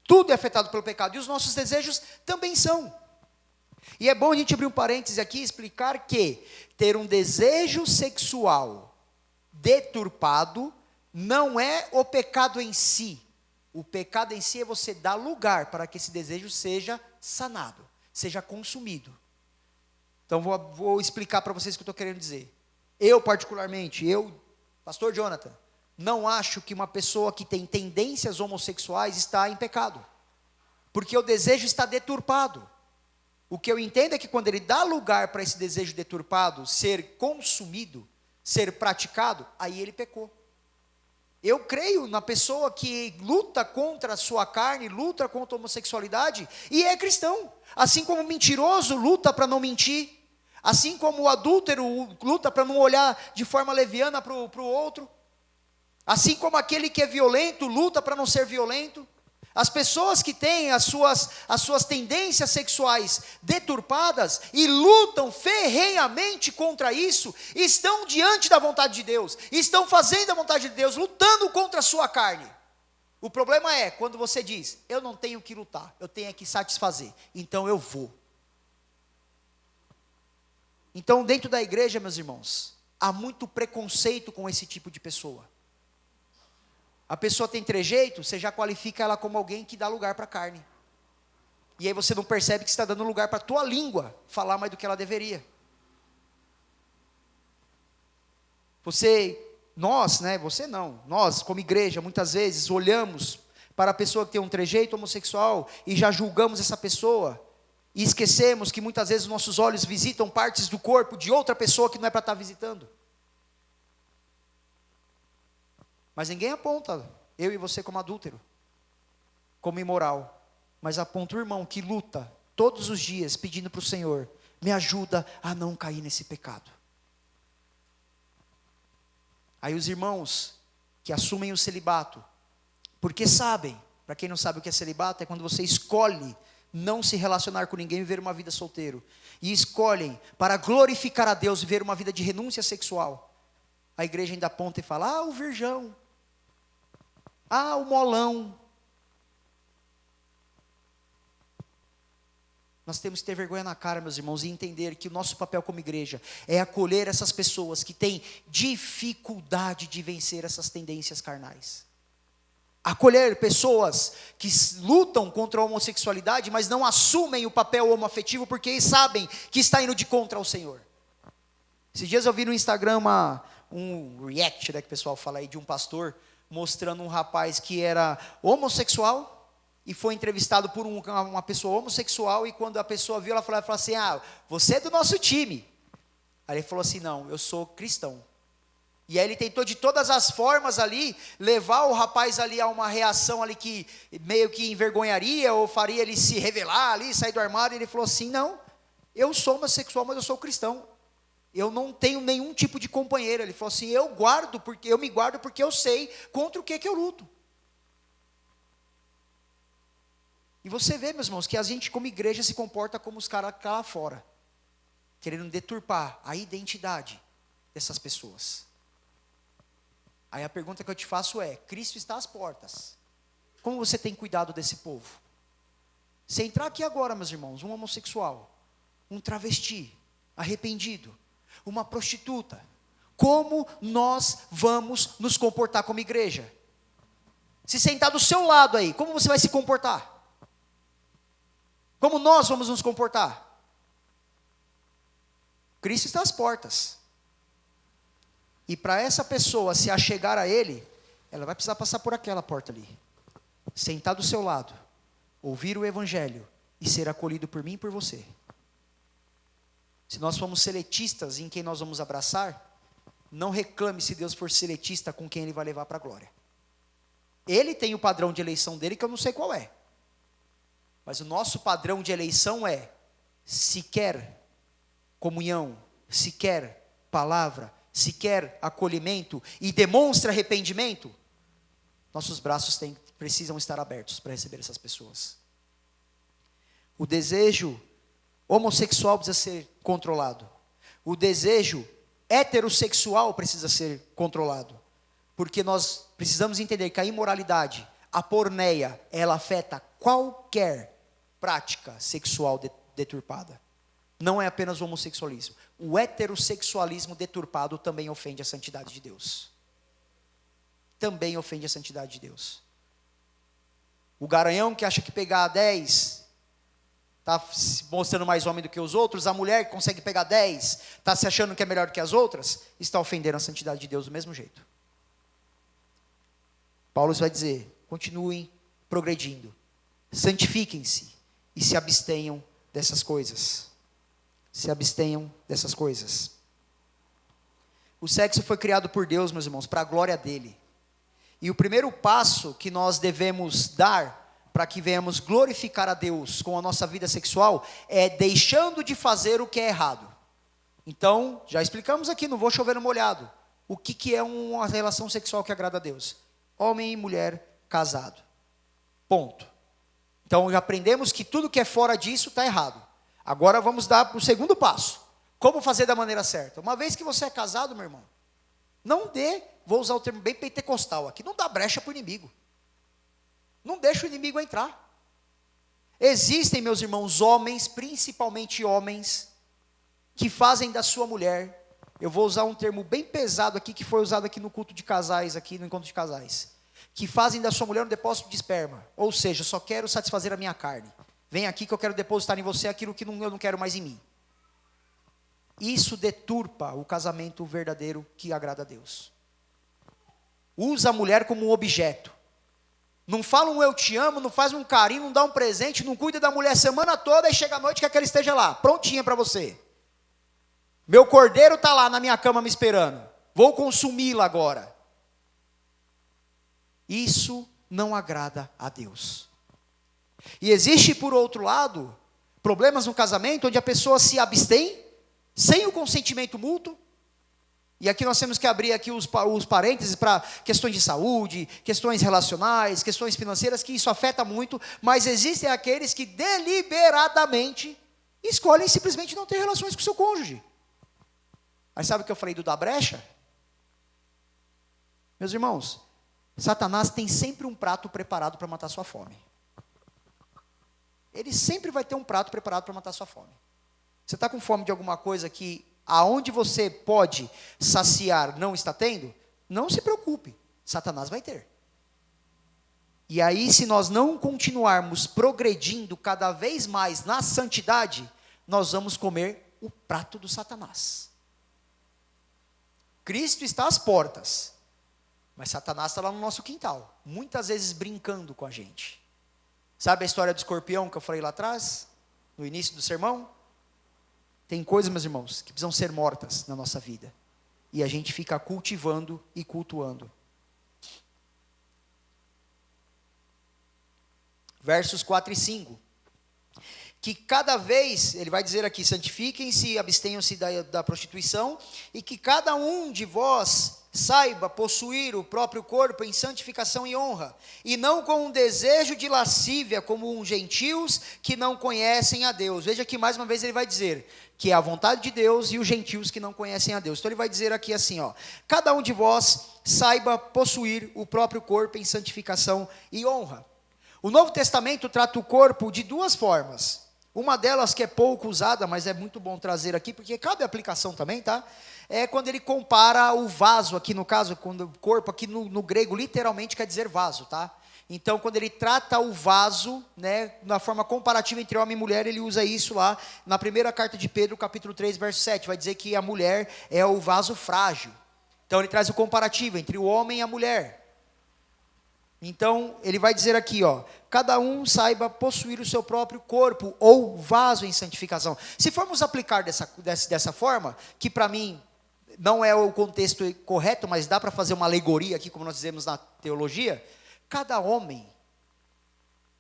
[SPEAKER 1] Tudo é afetado pelo pecado. E os nossos desejos também são. E é bom a gente abrir um parêntese aqui e explicar que ter um desejo sexual deturpado não é o pecado em si. O pecado em si é você dar lugar para que esse desejo seja sanado, seja consumido. Então vou explicar para vocês o que eu estou querendo dizer. Eu particularmente, pastor Jonathan, não acho que uma pessoa que tem tendências homossexuais está em pecado. Porque o desejo está deturpado. O que eu entendo é que quando ele dá lugar para esse desejo deturpado ser consumido, ser praticado, aí ele pecou. Eu creio na pessoa que luta contra a sua carne, luta contra a homossexualidade e é cristão. Assim como o mentiroso luta para não mentir, Assim como o adúltero luta para não olhar de forma leviana para o outro. Assim como aquele que é violento luta para não ser violento. As pessoas que têm as suas tendências sexuais deturpadas e lutam ferrenhamente contra isso, estão diante da vontade de Deus, estão fazendo a vontade de Deus, lutando contra a sua carne. O problema é quando você diz, eu não tenho que lutar, eu tenho que satisfazer, então eu vou. Então dentro da igreja, meus irmãos, há muito preconceito com esse tipo de pessoa. A pessoa tem trejeito, você já qualifica ela como alguém que dá lugar para a carne. E aí você não percebe que está dando lugar para a tua língua falar mais do que ela deveria. Nós como igreja, muitas vezes olhamos para a pessoa que tem um trejeito homossexual e já julgamos essa pessoa. E esquecemos que muitas vezes nossos olhos visitam partes do corpo de outra pessoa que não é para estar visitando. Mas ninguém aponta eu e você como adúltero, como imoral. Mas aponta o irmão que luta todos os dias pedindo para o Senhor, me ajuda a não cair nesse pecado. Aí os irmãos que assumem o celibato, porque sabem, para quem não sabe o que é celibato, é quando você escolhe não se relacionar com ninguém e viver uma vida solteiro. E escolhem para glorificar a Deus viver uma vida de renúncia sexual. A igreja ainda aponta e fala, o virgão. O molão. Nós temos que ter vergonha na cara, meus irmãos, e entender que o nosso papel como igreja é acolher essas pessoas que têm dificuldade de vencer essas tendências carnais. Acolher pessoas que lutam contra a homossexualidade, mas não assumem o papel homoafetivo porque eles sabem que está indo de contra ao Senhor. Esses dias eu vi no Instagram um react, que o pessoal fala aí, de um pastor mostrando um rapaz que era homossexual e foi entrevistado por uma pessoa homossexual, e quando a pessoa viu, ela falou assim, você é do nosso time. Aí ele falou assim, não, eu sou cristão. E aí ele tentou de todas as formas ali, levar o rapaz ali a uma reação ali que meio que envergonharia, ou faria ele se revelar ali, sair do armário. E ele falou assim, não, eu sou homossexual, mas eu sou cristão. Eu não tenho nenhum tipo de companheiro. Ele falou assim, eu me guardo porque eu sei contra o que eu luto. E você vê, meus irmãos, que a gente como igreja se comporta como os caras lá fora, querendo deturpar a identidade dessas pessoas. Aí a pergunta que eu te faço é, Cristo está às portas, como você tem cuidado desse povo? Se entrar aqui agora, meus irmãos, um homossexual, um travesti, arrependido, uma prostituta, como nós vamos nos comportar como igreja? Se sentar do seu lado aí, como você vai se comportar? Como nós vamos nos comportar? Cristo está às portas. E para essa pessoa se achegar a Ele, ela vai precisar passar por aquela porta ali. Sentar do seu lado, ouvir o Evangelho e ser acolhido por mim e por você. Se nós formos seletistas em quem nós vamos abraçar, não reclame se Deus for seletista com quem Ele vai levar para a glória. Ele tem o padrão de eleição dele que eu não sei qual é. Mas o nosso padrão de eleição é, se quer comunhão, se quer palavra, se quer acolhimento e demonstra arrependimento, nossos braços precisam estar abertos para receber essas pessoas. O desejo homossexual precisa ser controlado. O desejo heterossexual precisa ser controlado. Porque nós precisamos entender que a imoralidade, a porneia, ela afeta qualquer prática sexual deturpada. Não é apenas o homossexualismo. O heterossexualismo deturpado também ofende a santidade de Deus. Também ofende a santidade de Deus. O garanhão que acha que pegar 10 está se mostrando mais homem do que os outros, a mulher que consegue pegar 10 está se achando que é melhor do que as outras, está ofendendo a santidade de Deus do mesmo jeito. Paulo vai dizer, continuem progredindo, santifiquem-se e se abstenham dessas coisas. Se abstenham dessas coisas. O sexo foi criado por Deus, meus irmãos, para a glória dele. E o primeiro passo que nós devemos dar para que venhamos glorificar a Deus com a nossa vida sexual é deixando de fazer o que é errado. Então, já explicamos aqui, não vou chover no molhado. O que é uma relação sexual que agrada a Deus? Homem e mulher casado. Ponto. Então, já aprendemos que tudo que é fora disso está errado. Agora vamos dar o segundo passo. Como fazer da maneira certa? Uma vez que você é casado, meu irmão, não dê, vou usar o termo bem pentecostal aqui, não dá brecha para o inimigo. Não deixa o inimigo entrar. Existem, meus irmãos, homens, principalmente homens, que fazem da sua mulher, eu vou usar um termo bem pesado aqui, que foi usado aqui no culto de casais, aqui no encontro de casais, que fazem da sua mulher um depósito de esperma, ou seja, só quero satisfazer a minha carne, vem aqui que eu quero depositar em você aquilo que eu não quero mais em mim. Isso deturpa o casamento verdadeiro que agrada a Deus. Usa a mulher como um objeto, não fala um eu te amo, não faz um carinho, não dá um presente, não cuida da mulher a semana toda, e chega à noite quer que ela esteja lá, prontinha para você. Meu cordeiro está lá na minha cama me esperando. Vou consumi-la agora. Isso não agrada a Deus. E existe, por outro lado, problemas no casamento onde a pessoa se abstém, sem o consentimento mútuo. E aqui nós temos que abrir aqui os parênteses para questões de saúde, questões relacionais, questões financeiras, que isso afeta muito. Mas existem aqueles que deliberadamente escolhem simplesmente não ter relações com o seu cônjuge. Mas sabe o que eu falei do da brecha? Meus irmãos, Satanás tem sempre um prato preparado para matar sua fome. Ele sempre vai ter um prato preparado para matar sua fome. Você está com fome de alguma coisa que aonde você pode saciar não está tendo? Não se preocupe, Satanás vai ter. E aí, se nós não continuarmos progredindo cada vez mais na santidade, nós vamos comer o prato do Satanás. Cristo está às portas, mas Satanás está lá no nosso quintal, muitas vezes brincando com a gente. Sabe a história do escorpião que eu falei lá atrás, no início do sermão? Tem coisas, meus irmãos, que precisam ser mortas na nossa vida, e a gente fica cultivando e cultuando. Versos 4 e 5. Que cada vez, ele vai dizer aqui, santifiquem-se, abstenham-se da prostituição, e que cada um de vós saiba possuir o próprio corpo em santificação e honra, e não com um desejo de lascívia, como uns gentios que não conhecem a Deus. Veja que mais uma vez ele vai dizer, que é a vontade de Deus e os gentios que não conhecem a Deus. Então ele vai dizer aqui assim, ó, cada um de vós saiba possuir o próprio corpo em santificação e honra. O Novo Testamento trata o corpo de duas formas. Uma delas que é pouco usada, mas é muito bom trazer aqui, porque cabe aplicação também, tá? É quando ele compara o vaso, aqui no caso, quando o corpo aqui no grego literalmente quer dizer vaso, tá? Então, quando ele trata o vaso, né, na forma comparativa entre homem e mulher, ele usa isso lá, na primeira carta de Pedro, capítulo 3, verso 7, vai dizer que a mulher é o vaso frágil. Então, ele traz o comparativo entre o homem e a mulher. Então, ele vai dizer aqui, ó, cada um saiba possuir o seu próprio corpo, ou vaso em santificação. Se formos aplicar dessa forma, que para mim não é o contexto correto, mas dá para fazer uma alegoria aqui, como nós dizemos na teologia, cada homem,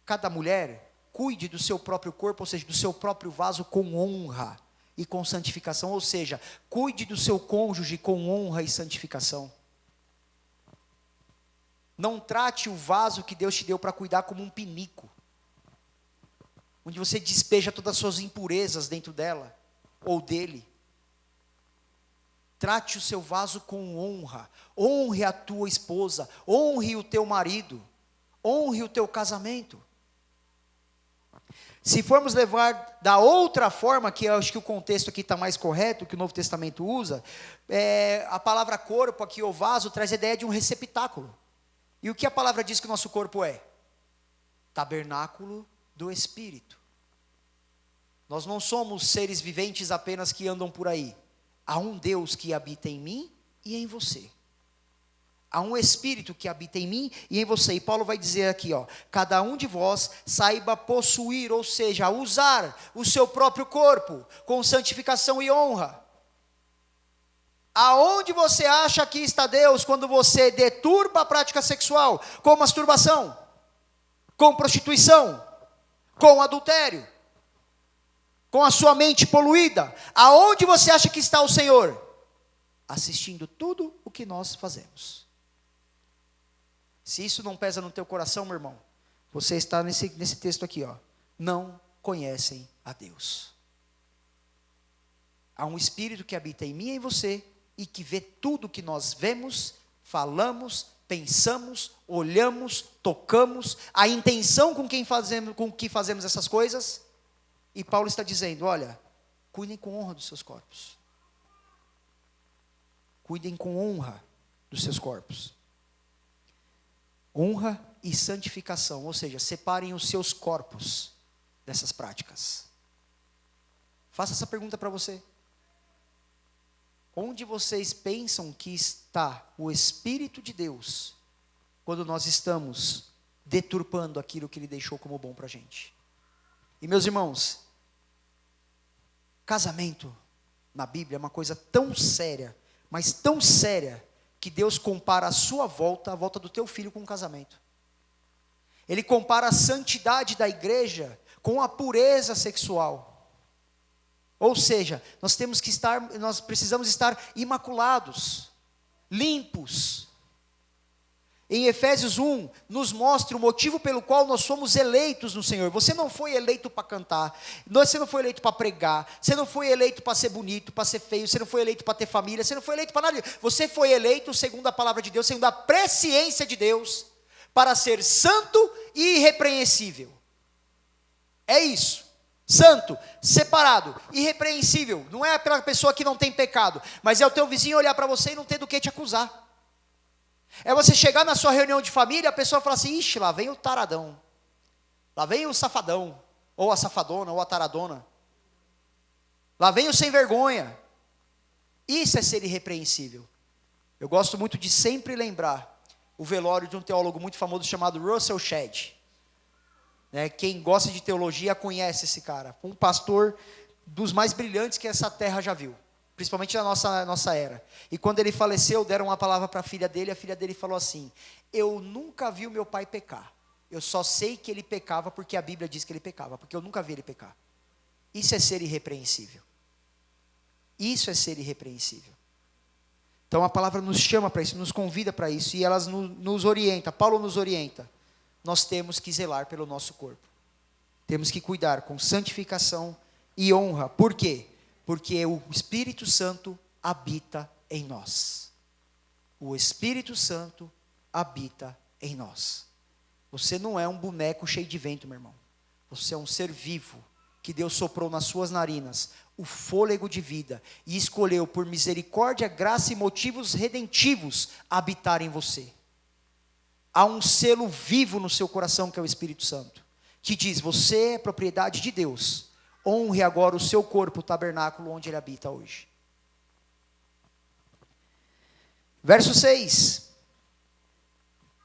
[SPEAKER 1] cada mulher, cuide do seu próprio corpo, ou seja, do seu próprio vaso com honra e com santificação, ou seja, cuide do seu cônjuge com honra e santificação. Não trate o vaso que Deus te deu para cuidar como um pinico, onde você despeja todas as suas impurezas dentro dela, ou dele. Trate o seu vaso com honra, honre a tua esposa, honre o teu marido, honre o teu casamento. Se formos levar da outra forma, que eu acho que o contexto aqui está mais correto, que o Novo Testamento usa, a palavra corpo aqui, ou vaso, traz a ideia de um receptáculo. E o que a palavra diz que o nosso corpo é? Tabernáculo do Espírito. Nós não somos seres viventes apenas que andam por aí. Há um Deus que habita em mim e em você. Há um Espírito que habita em mim e em você. E Paulo vai dizer aqui, ó, cada um de vós saiba possuir, ou seja, usar o seu próprio corpo com santificação e honra. Aonde você acha que está Deus quando você deturpa a prática sexual? Com masturbação, com prostituição, com adultério. com a sua mente poluída, aonde você acha que está o Senhor? Assistindo tudo o que nós fazemos. Se isso não pesa no teu coração, meu irmão, você está nesse texto aqui, ó. Não conhecem a Deus. Há um Espírito que habita em mim e em você, e que vê tudo o que nós vemos, falamos, pensamos, olhamos, tocamos, a intenção com que fazemos essas coisas. E Paulo está dizendo, olha, cuidem com honra dos seus corpos. Cuidem com honra dos seus corpos. Honra e santificação, ou seja, separem os seus corpos dessas práticas. Faça essa pergunta para você. Onde vocês pensam que está o Espírito de Deus, quando nós estamos deturpando aquilo que Ele deixou como bom para a gente? E meus irmãos, casamento na Bíblia é uma coisa tão séria, mas tão séria, que Deus compara a sua volta, a volta do teu filho com um casamento. Ele compara a santidade da igreja com a pureza sexual. Ou seja, nós precisamos estar imaculados, limpos. Em Efésios 1, nos mostra o motivo pelo qual nós somos eleitos no Senhor. Você não foi eleito para cantar, você não foi eleito para pregar, você não foi eleito para ser bonito, para ser feio, você não foi eleito para ter família, você não foi eleito para nada. Você foi eleito, segundo a palavra de Deus, segundo a presciência de Deus, para ser santo e irrepreensível. É isso. Santo, separado, irrepreensível. Não é aquela pessoa que não tem pecado, mas é o teu vizinho olhar para você e não ter do que te acusar. É você chegar na sua reunião de família e a pessoa falar assim, ixi, lá vem o taradão, lá vem o safadão, ou a safadona, ou a taradona, lá vem o sem vergonha. Isso é ser irrepreensível. Eu gosto muito de sempre lembrar o velório de um teólogo muito famoso chamado Russell Shedd. Quem gosta de teologia conhece esse cara, um pastor dos mais brilhantes que essa terra já viu, principalmente na nossa era. E quando ele faleceu, deram uma palavra para a filha dele falou assim, eu nunca vi o meu pai pecar, eu só sei que ele pecava porque a Bíblia diz que ele pecava, porque eu nunca vi ele pecar. Isso é ser irrepreensível. Isso é ser irrepreensível. Então a palavra nos chama para isso, nos convida para isso, e ela nos orienta, Paulo nos orienta. Nós temos que zelar pelo nosso corpo. Temos que cuidar com santificação e honra. Por quê? Porque o Espírito Santo habita em nós. O Espírito Santo habita em nós. Você não é um boneco cheio de vento, meu irmão. Você é um ser vivo, que Deus soprou nas suas narinas o fôlego de vida, e escolheu por misericórdia, graça e motivos redentivos habitar em você. Há um selo vivo no seu coração, que é o Espírito Santo, que diz, você é propriedade de Deus, honre agora o seu corpo, o tabernáculo onde ele habita hoje. Verso 6,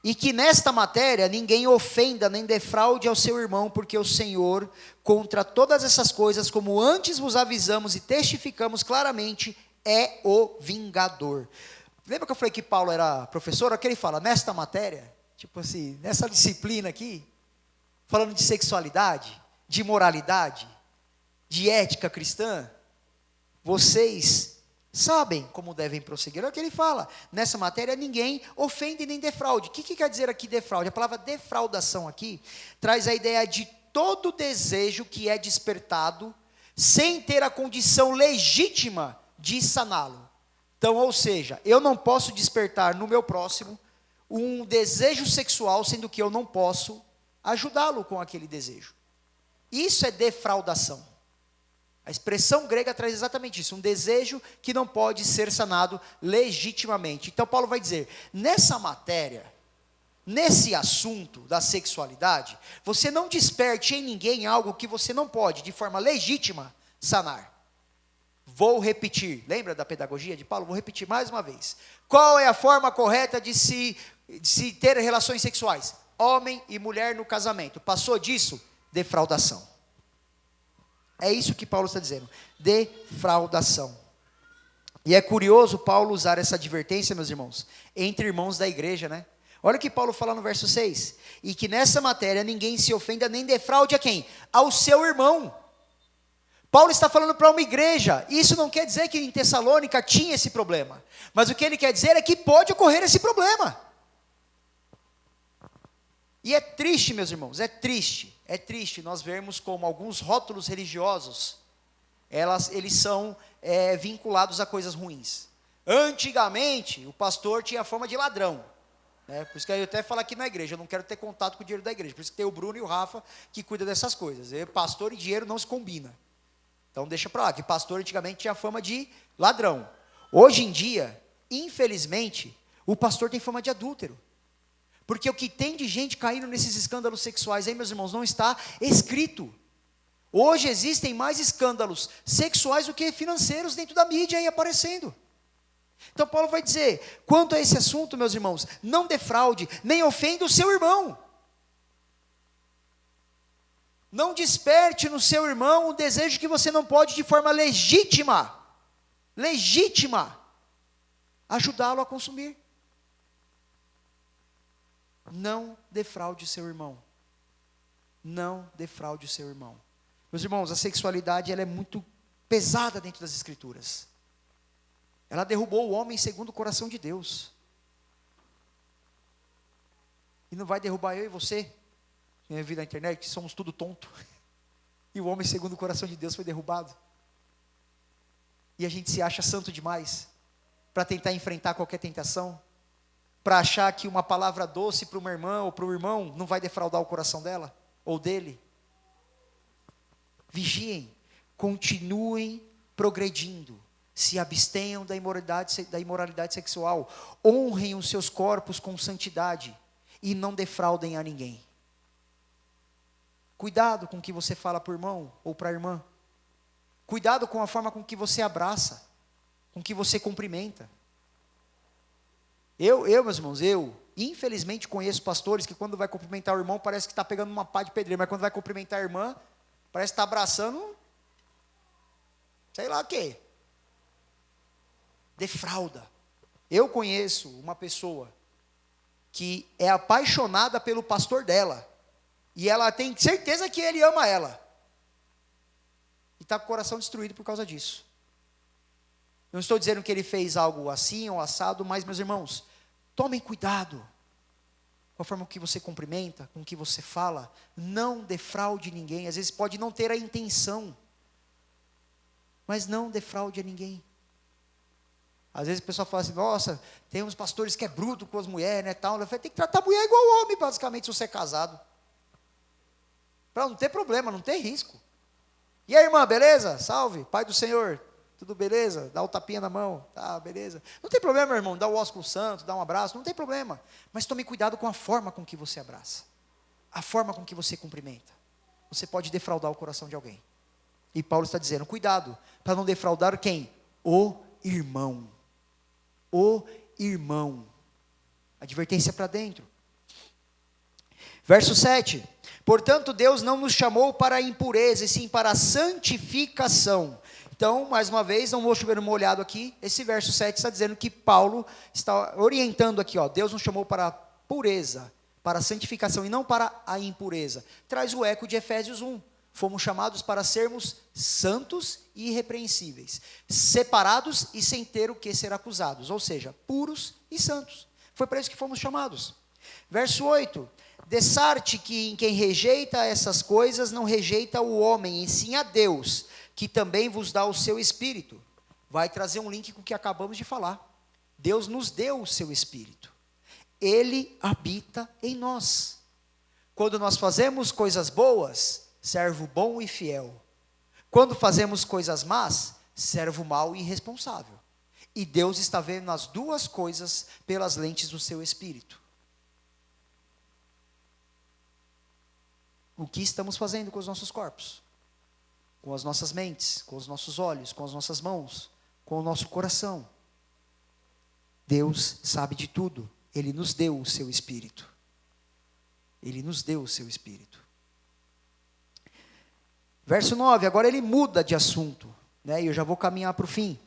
[SPEAKER 1] e que nesta matéria ninguém ofenda nem defraude ao seu irmão, porque o Senhor, contra todas essas coisas, como antes vos avisamos e testificamos claramente, é o vingador. Lembra que eu falei que Paulo era professor? Aqui ele fala, nesta matéria, tipo assim, nessa disciplina aqui, falando de sexualidade, de moralidade, de ética cristã, vocês sabem como devem prosseguir. É o que ele fala, nessa matéria ninguém ofende nem defraude. O que quer dizer aqui defraude? A palavra defraudação aqui, traz a ideia de todo desejo que é despertado, sem ter a condição legítima de saná-lo. Então, ou seja, eu não posso despertar no meu próximo um desejo sexual, sendo que eu não posso ajudá-lo com aquele desejo. Isso é defraudação. A expressão grega traz exatamente isso, um desejo que não pode ser sanado legitimamente. Então Paulo vai dizer, nessa matéria, nesse assunto da sexualidade, você não desperte em ninguém algo que você não pode, de forma legítima, sanar. Vou repetir, lembra da pedagogia de Paulo? Vou repetir mais uma vez. Qual é a forma correta de se ter relações sexuais? Homem e mulher no casamento. Passou disso? Defraudação. É isso que Paulo está dizendo, defraudação. E é curioso Paulo usar essa advertência, meus irmãos, entre irmãos da igreja, né? Olha o que Paulo fala no verso 6, e que nessa matéria ninguém se ofenda nem defraude a quem? Ao seu irmão. Paulo está falando para uma igreja. Isso não quer dizer que em Tessalônica tinha esse problema. Mas o que ele quer dizer é que pode ocorrer esse problema. E é triste, meus irmãos, é triste nós vermos como alguns rótulos religiosos, eles são vinculados a coisas ruins. Antigamente, o pastor tinha fama de ladrão. Por isso que eu até falo aqui na igreja, eu não quero ter contato com o dinheiro da igreja. Por isso que tem o Bruno e o Rafa que cuidam dessas coisas. Pastor e dinheiro não se combina. Então deixa para lá, que pastor antigamente tinha fama de ladrão. Hoje em dia, infelizmente, o pastor tem fama de adúltero. Porque o que tem de gente caindo nesses escândalos sexuais aí, meus irmãos, não está escrito. Hoje existem mais escândalos sexuais do que financeiros dentro da mídia aí aparecendo. Então Paulo vai dizer, quanto a esse assunto, meus irmãos, não defraude, nem ofenda o seu irmão. Não desperte no seu irmão o desejo que você não pode de forma legítima, ajudá-lo a consumir. Não defraude o seu irmão. Não defraude o seu irmão. Meus irmãos, a sexualidade ela é muito pesada dentro das Escrituras. Ela derrubou o homem segundo o coração de Deus. E não vai derrubar eu e você. Eu vi na internet que somos tudo tonto. E o homem segundo o coração de Deus foi derrubado. E a gente se acha santo demais para tentar enfrentar qualquer tentação, para achar que uma palavra doce para uma irmã ou para o irmão não vai defraudar o coração dela ou dele. Vigiem, continuem progredindo, se abstenham da imoralidade sexual, honrem os seus corpos com santidade e não defraudem a ninguém. Cuidado com o que você fala para o irmão ou para a irmã. Cuidado com a forma com que você abraça, com que você cumprimenta. Meus irmãos, infelizmente conheço pastores que quando vai cumprimentar o irmão parece que está pegando uma pá de pedreiro, mas quando vai cumprimentar a irmã, parece que está abraçando, sei lá o quê. Defrauda. Eu conheço uma pessoa que é apaixonada pelo pastor dela, e ela tem certeza que ele ama ela, e está com o coração destruído por causa disso. Não estou dizendo que ele fez algo assim ou assado, mas, meus irmãos, tomem cuidado com a forma que você cumprimenta, com o que você fala. Não defraude ninguém. Às vezes pode não ter a intenção, mas não defraude a ninguém. Às vezes o pessoal fala assim, nossa, tem uns pastores que é bruto com as mulheres, né, tal. Eu falei, tem que tratar a mulher igual homem, basicamente, se você é casado. Para não ter problema, não ter risco. E aí, irmã, beleza? Salve, Pai do Senhor. Tudo beleza? Dá o tapinha na mão, tá, beleza. Não tem problema, meu irmão, dá o ósculo santo, dá um abraço, não tem problema. Mas tome cuidado com a forma com que você abraça. A forma com que você cumprimenta. Você pode defraudar o coração de alguém. E Paulo está dizendo, cuidado, para não defraudar quem? O irmão. O irmão. Advertência para dentro. Verso 7. Portanto, Deus não nos chamou para a impureza, e sim para a santificação. Então, mais uma vez, não vou chover molhado aqui, esse verso 7 está dizendo que Paulo está orientando aqui, Deus nos chamou para a pureza, para a santificação e não para a impureza. Traz o eco de Efésios 1, fomos chamados para sermos santos e irrepreensíveis, separados e sem ter o que ser acusados, ou seja, puros e santos. Foi para isso que fomos chamados. Verso 8, dessarte que em quem rejeita essas coisas, não rejeita o homem, e sim a Deus, que também vos dá o seu Espírito. Vai trazer um link com o que acabamos de falar. Deus nos deu o seu Espírito. Ele habita em nós. Quando nós fazemos coisas boas, servo bom e fiel. Quando fazemos coisas más, servo mau e irresponsável. E Deus está vendo as duas coisas pelas lentes do seu Espírito. O que estamos fazendo com os nossos corpos? Com as nossas mentes, com os nossos olhos, com as nossas mãos, com o nosso coração. Deus sabe de tudo. Ele nos deu o seu Espírito. Ele nos deu o seu Espírito. Verso 9, agora ele muda de assunto, né? E eu já vou caminhar para o fim.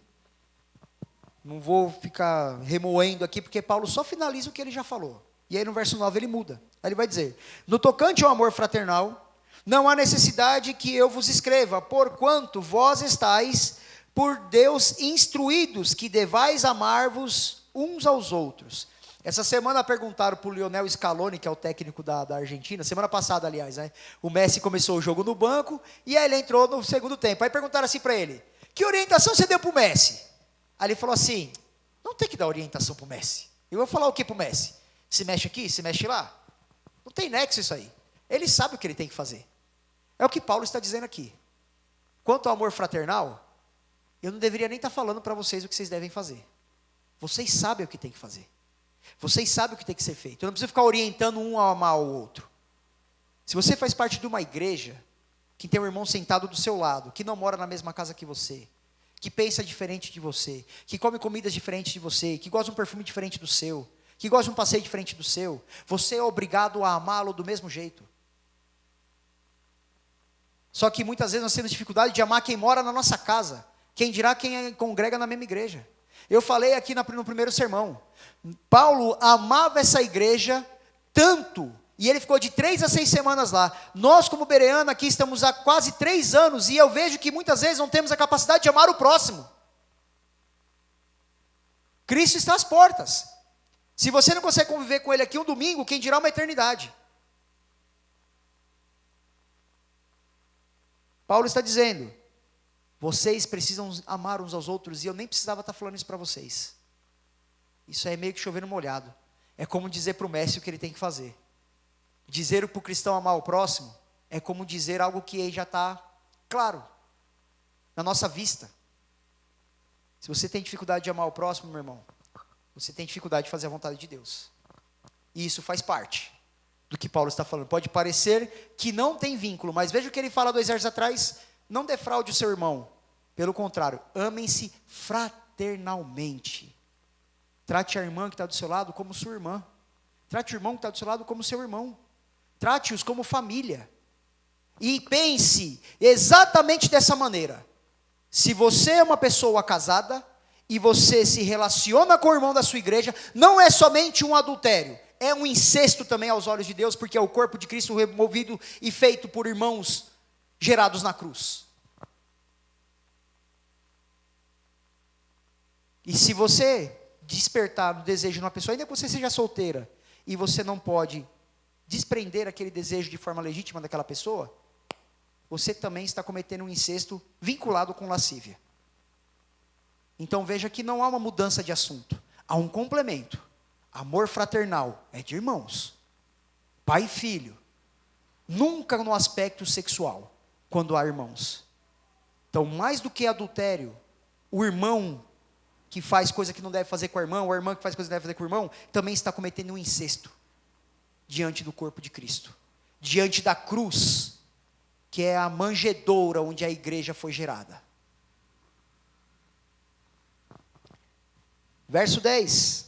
[SPEAKER 1] Não vou ficar remoendo aqui, porque Paulo só finaliza o que ele já falou. E aí no verso 9 ele muda. Aí ele vai dizer, no tocante ao amor fraternal, Não há necessidade que eu vos escreva, porquanto vós estáis por Deus instruídos que devais amar-vos uns aos outros. Essa semana perguntaram para o Lionel Scaloni, que é o técnico da Argentina, semana passada, aliás, né? O Messi começou o jogo no banco, e aí ele entrou no segundo tempo. Aí perguntaram assim para ele, que orientação você deu para o Messi? Aí ele falou assim, não tem que dar orientação para o Messi. Eu vou falar o que para o Messi? Se mexe aqui, se mexe lá? Não tem nexo isso aí. Ele sabe o que ele tem que fazer. É o que Paulo está dizendo aqui. Quanto ao amor fraternal, eu não deveria nem estar falando para vocês o que vocês devem fazer. Vocês sabem o que tem que fazer. Vocês sabem o que tem que ser feito. Eu não preciso ficar orientando um a amar o outro. Se você faz parte de uma igreja, que tem um irmão sentado do seu lado, que não mora na mesma casa que você, que pensa diferente de você, que come comidas diferentes de você, que gosta de um perfume diferente do seu, que gosta de um passeio diferente do seu, você é obrigado a amá-lo do mesmo jeito. Só que muitas vezes nós temos dificuldade de amar quem mora na nossa casa, quem dirá quem congrega na mesma igreja. Eu falei aqui no primeiro sermão, Paulo amava essa igreja tanto, e ele ficou de 3 a 6 semanas lá. Nós como Bereana aqui estamos há quase 3 anos, e eu vejo que muitas vezes não temos a capacidade de amar o próximo. Cristo está às portas. Se você não consegue conviver com ele aqui um domingo, quem dirá uma eternidade? Paulo está dizendo, vocês precisam amar uns aos outros, e eu nem precisava estar falando isso para vocês. Isso é meio que chover no molhado. É como dizer para o Messi o que ele tem que fazer. Dizer para o cristão amar o próximo, é como dizer algo que já está claro, na nossa vista. Se você tem dificuldade de amar o próximo, meu irmão, você tem dificuldade de fazer a vontade de Deus. E isso faz parte do que Paulo está falando. Pode parecer que não tem vínculo, mas veja o que ele fala 2 versos atrás, não defraude o seu irmão. Pelo contrário, amem-se fraternalmente. Trate a irmã que está do seu lado como sua irmã. Trate o irmão que está do seu lado como seu irmão. Trate-os como família. E pense exatamente dessa maneira. Se você é uma pessoa casada e você se relaciona com o irmão da sua igreja, não é somente um adultério, é um incesto também aos olhos de Deus, porque é o corpo de Cristo removido e feito por irmãos gerados na cruz. E se você despertar o desejo numa pessoa, ainda que você seja solteira, e você não pode desprender aquele desejo de forma legítima daquela pessoa, você também está cometendo um incesto vinculado com lascívia. Então veja que não há uma mudança de assunto, há um complemento. Amor fraternal é de irmãos, pai e filho, nunca no aspecto sexual, quando há irmãos. Então, mais do que adultério, o irmão que faz coisa que não deve fazer com a irmã, ou a irmã que faz coisa que não deve fazer com o irmão, também está cometendo um incesto diante do corpo de Cristo, diante da cruz, que é a manjedoura onde a igreja foi gerada. Verso 10.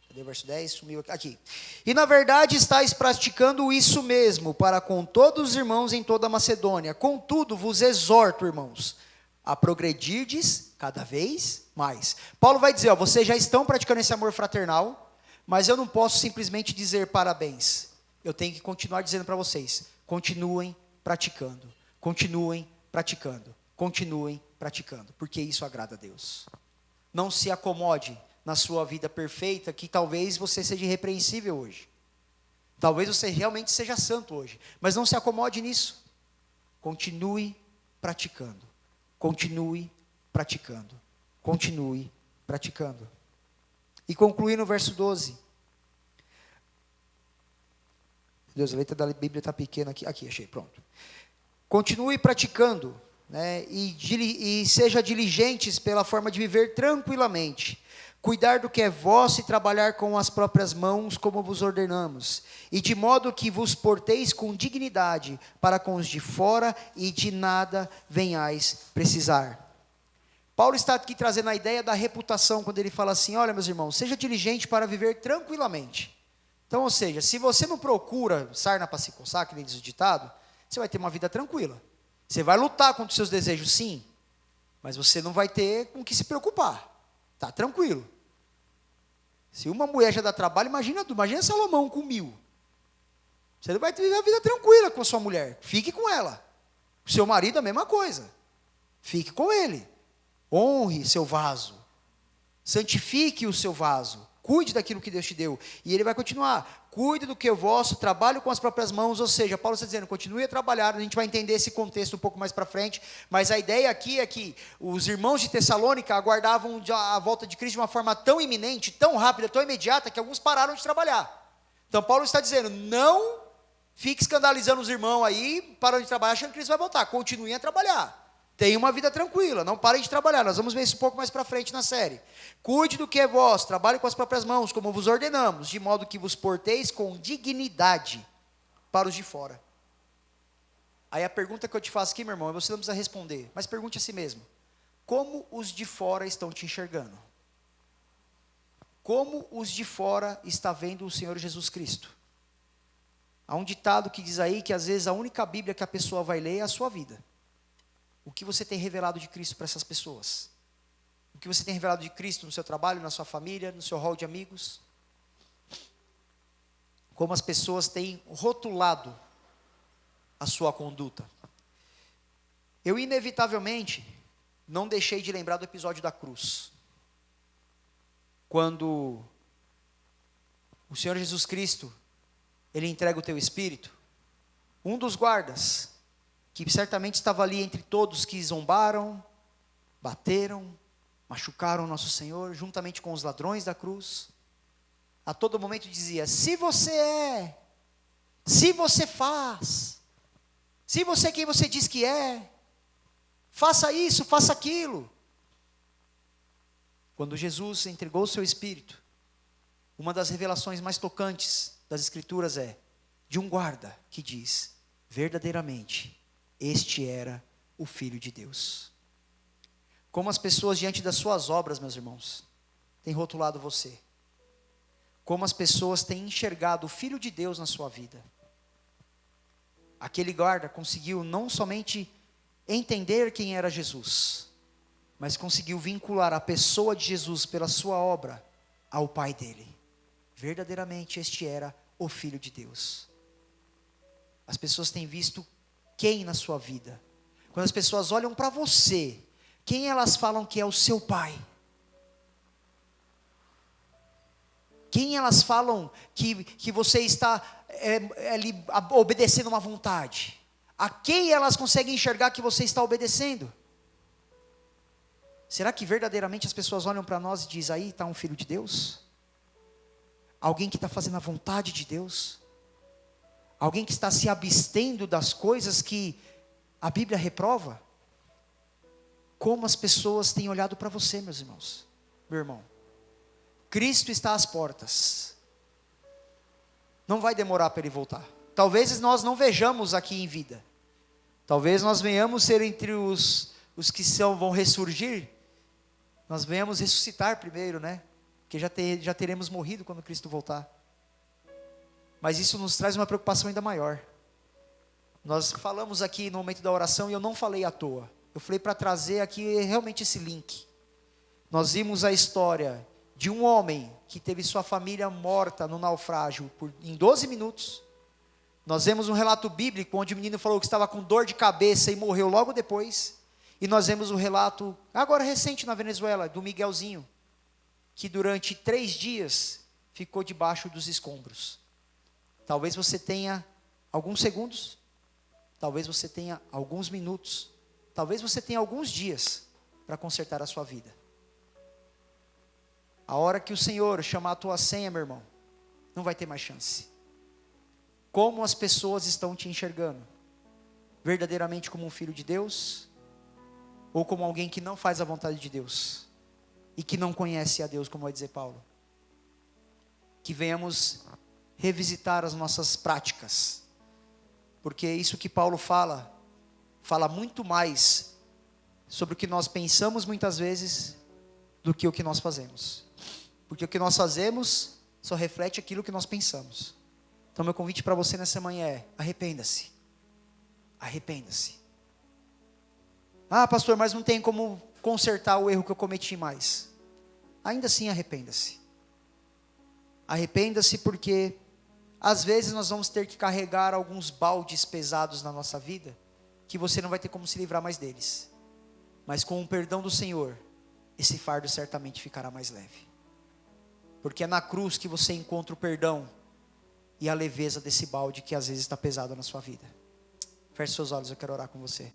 [SPEAKER 1] Cadê o verso 10? Sumiu aqui. E na verdade estáis praticando isso mesmo, para com todos os irmãos em toda a Macedônia. Contudo, vos exorto, irmãos, a progredirdes cada vez mais. Paulo vai dizer, vocês já estão praticando esse amor fraternal, mas eu não posso simplesmente dizer parabéns. Eu tenho que continuar dizendo para vocês, continuem praticando, continuem praticando, continuem praticando, porque isso agrada a Deus. Não se acomode na sua vida perfeita, que talvez você seja irrepreensível hoje. Talvez você realmente seja santo hoje, mas não se acomode nisso. Continue praticando, continue praticando, continue praticando. E concluir no verso 12. Deus, a letra da Bíblia está pequena aqui. Aqui, achei, pronto. Continue praticando, né, e seja diligentes pela forma de viver tranquilamente. Cuidar do que é vosso e trabalhar com as próprias mãos, como vos ordenamos. E de modo que vos porteis com dignidade para com os de fora e de nada venhais precisar. Paulo está aqui trazendo a ideia da reputação, quando ele fala assim, olha meus irmãos, seja diligente para viver tranquilamente. Então, ou seja, se você não procura sarna para se coçar, que nem diz o ditado, você vai ter uma vida tranquila. Você vai lutar contra os seus desejos, sim, mas você não vai ter com o que se preocupar. Está tranquilo. Se uma mulher já dá trabalho, imagina Salomão com 1000. Você vai viver a vida tranquila com a sua mulher. Fique com ela. O seu marido, a mesma coisa. Fique com ele. Honre seu vaso. Santifique o seu vaso. Cuide daquilo que Deus te deu. E ele vai continuar. Cuide do que é vosso, trabalho com as próprias mãos. Ou seja, Paulo está dizendo, continue a trabalhar. A gente vai entender esse contexto um pouco mais para frente. Mas a ideia aqui é que os irmãos de Tessalônica aguardavam a volta de Cristo de uma forma tão iminente, tão rápida, tão imediata, que alguns pararam de trabalhar. Então Paulo está dizendo, não fique escandalizando os irmãos aí, parando de trabalhar, achando que Cristo vai voltar. Continuem a trabalhar. Tenha uma vida tranquila, não parem de trabalhar. Nós vamos ver isso um pouco mais para frente na série. Cuide do que é vosso, trabalhe com as próprias mãos, como vos ordenamos, de modo que vos porteis com dignidade para os de fora. Aí a pergunta que eu te faço aqui, meu irmão, você não precisa responder, mas pergunte a si mesmo. Como os de fora estão te enxergando? Como os de fora está vendo o Senhor Jesus Cristo? Há um ditado que diz aí que às vezes a única Bíblia que a pessoa vai ler é a sua vida. O que você tem revelado de Cristo para essas pessoas? O que você tem revelado de Cristo no seu trabalho, na sua família, no seu hall de amigos? Como as pessoas têm rotulado a sua conduta? Eu inevitavelmente não deixei de lembrar do episódio da cruz. Quando o Senhor Jesus Cristo, Ele entrega o teu espírito, um dos guardas, que certamente estava ali entre todos que zombaram, bateram, machucaram o nosso Senhor, juntamente com os ladrões da cruz, a todo momento dizia, se você é, se você faz, se você é quem você diz que é, faça isso, faça aquilo. Quando Jesus entregou o seu espírito, uma das revelações mais tocantes das Escrituras é, de um guarda que diz, verdadeiramente, este era o Filho de Deus. Como as pessoas diante das suas obras, meus irmãos, têm rotulado você. Como as pessoas têm enxergado o Filho de Deus na sua vida. Aquele guarda conseguiu não somente entender quem era Jesus, mas conseguiu vincular a pessoa de Jesus pela sua obra ao Pai dele. Verdadeiramente este era o Filho de Deus. As pessoas têm visto quem na sua vida? Quando as pessoas olham para você, quem elas falam que é o seu pai? Quem elas falam que você está ali obedecendo uma vontade? A quem elas conseguem enxergar que você está obedecendo? Será que verdadeiramente as pessoas olham para nós e dizem, aí está um filho de Deus? Alguém que está fazendo a vontade de Deus? Alguém que está se abstendo das coisas que a Bíblia reprova? Como as pessoas têm olhado para você, meus irmãos, meu irmão. Cristo está às portas. Não vai demorar para Ele voltar. Talvez nós não vejamos aqui em vida. Talvez nós venhamos ser entre os que vão ressurgir. Nós venhamos ressuscitar primeiro, né? Porque já teremos morrido quando Cristo voltar. Mas isso nos traz uma preocupação ainda maior. Nós falamos aqui no momento da oração e eu não falei à toa. Eu falei para trazer aqui realmente esse link. Nós vimos a história de um homem que teve sua família morta no naufrágio em 12 minutos. Nós vemos um relato bíblico onde o menino falou que estava com dor de cabeça e morreu logo depois. E nós vemos um relato, agora recente na Venezuela, do Miguelzinho, que durante 3 dias ficou debaixo dos escombros. Talvez você tenha alguns segundos, talvez você tenha alguns minutos, talvez você tenha alguns dias para consertar a sua vida. A hora que o Senhor chamar a tua senha, meu irmão, não vai ter mais chance. Como as pessoas estão te enxergando? Verdadeiramente como um filho de Deus? Ou como alguém que não faz a vontade de Deus? E que não conhece a Deus, como vai dizer Paulo? Que venhamos revisitar as nossas práticas, porque isso que Paulo fala muito mais sobre o que nós pensamos muitas vezes do que o que nós fazemos, porque o que nós fazemos só reflete aquilo que nós pensamos. Então meu convite para você nessa manhã é, arrependa-se. Ah, pastor, mas não tem como consertar o erro que eu cometi mais. Ainda assim arrependa-se. Arrependa-se porque Às vezes nós vamos ter que carregar alguns baldes pesados na nossa vida, que você não vai ter como se livrar mais deles. Mas com o perdão do Senhor, esse fardo certamente ficará mais leve. Porque é na cruz que você encontra o perdão e a leveza desse balde que às vezes está pesado na sua vida. Feche seus olhos, eu quero orar com você.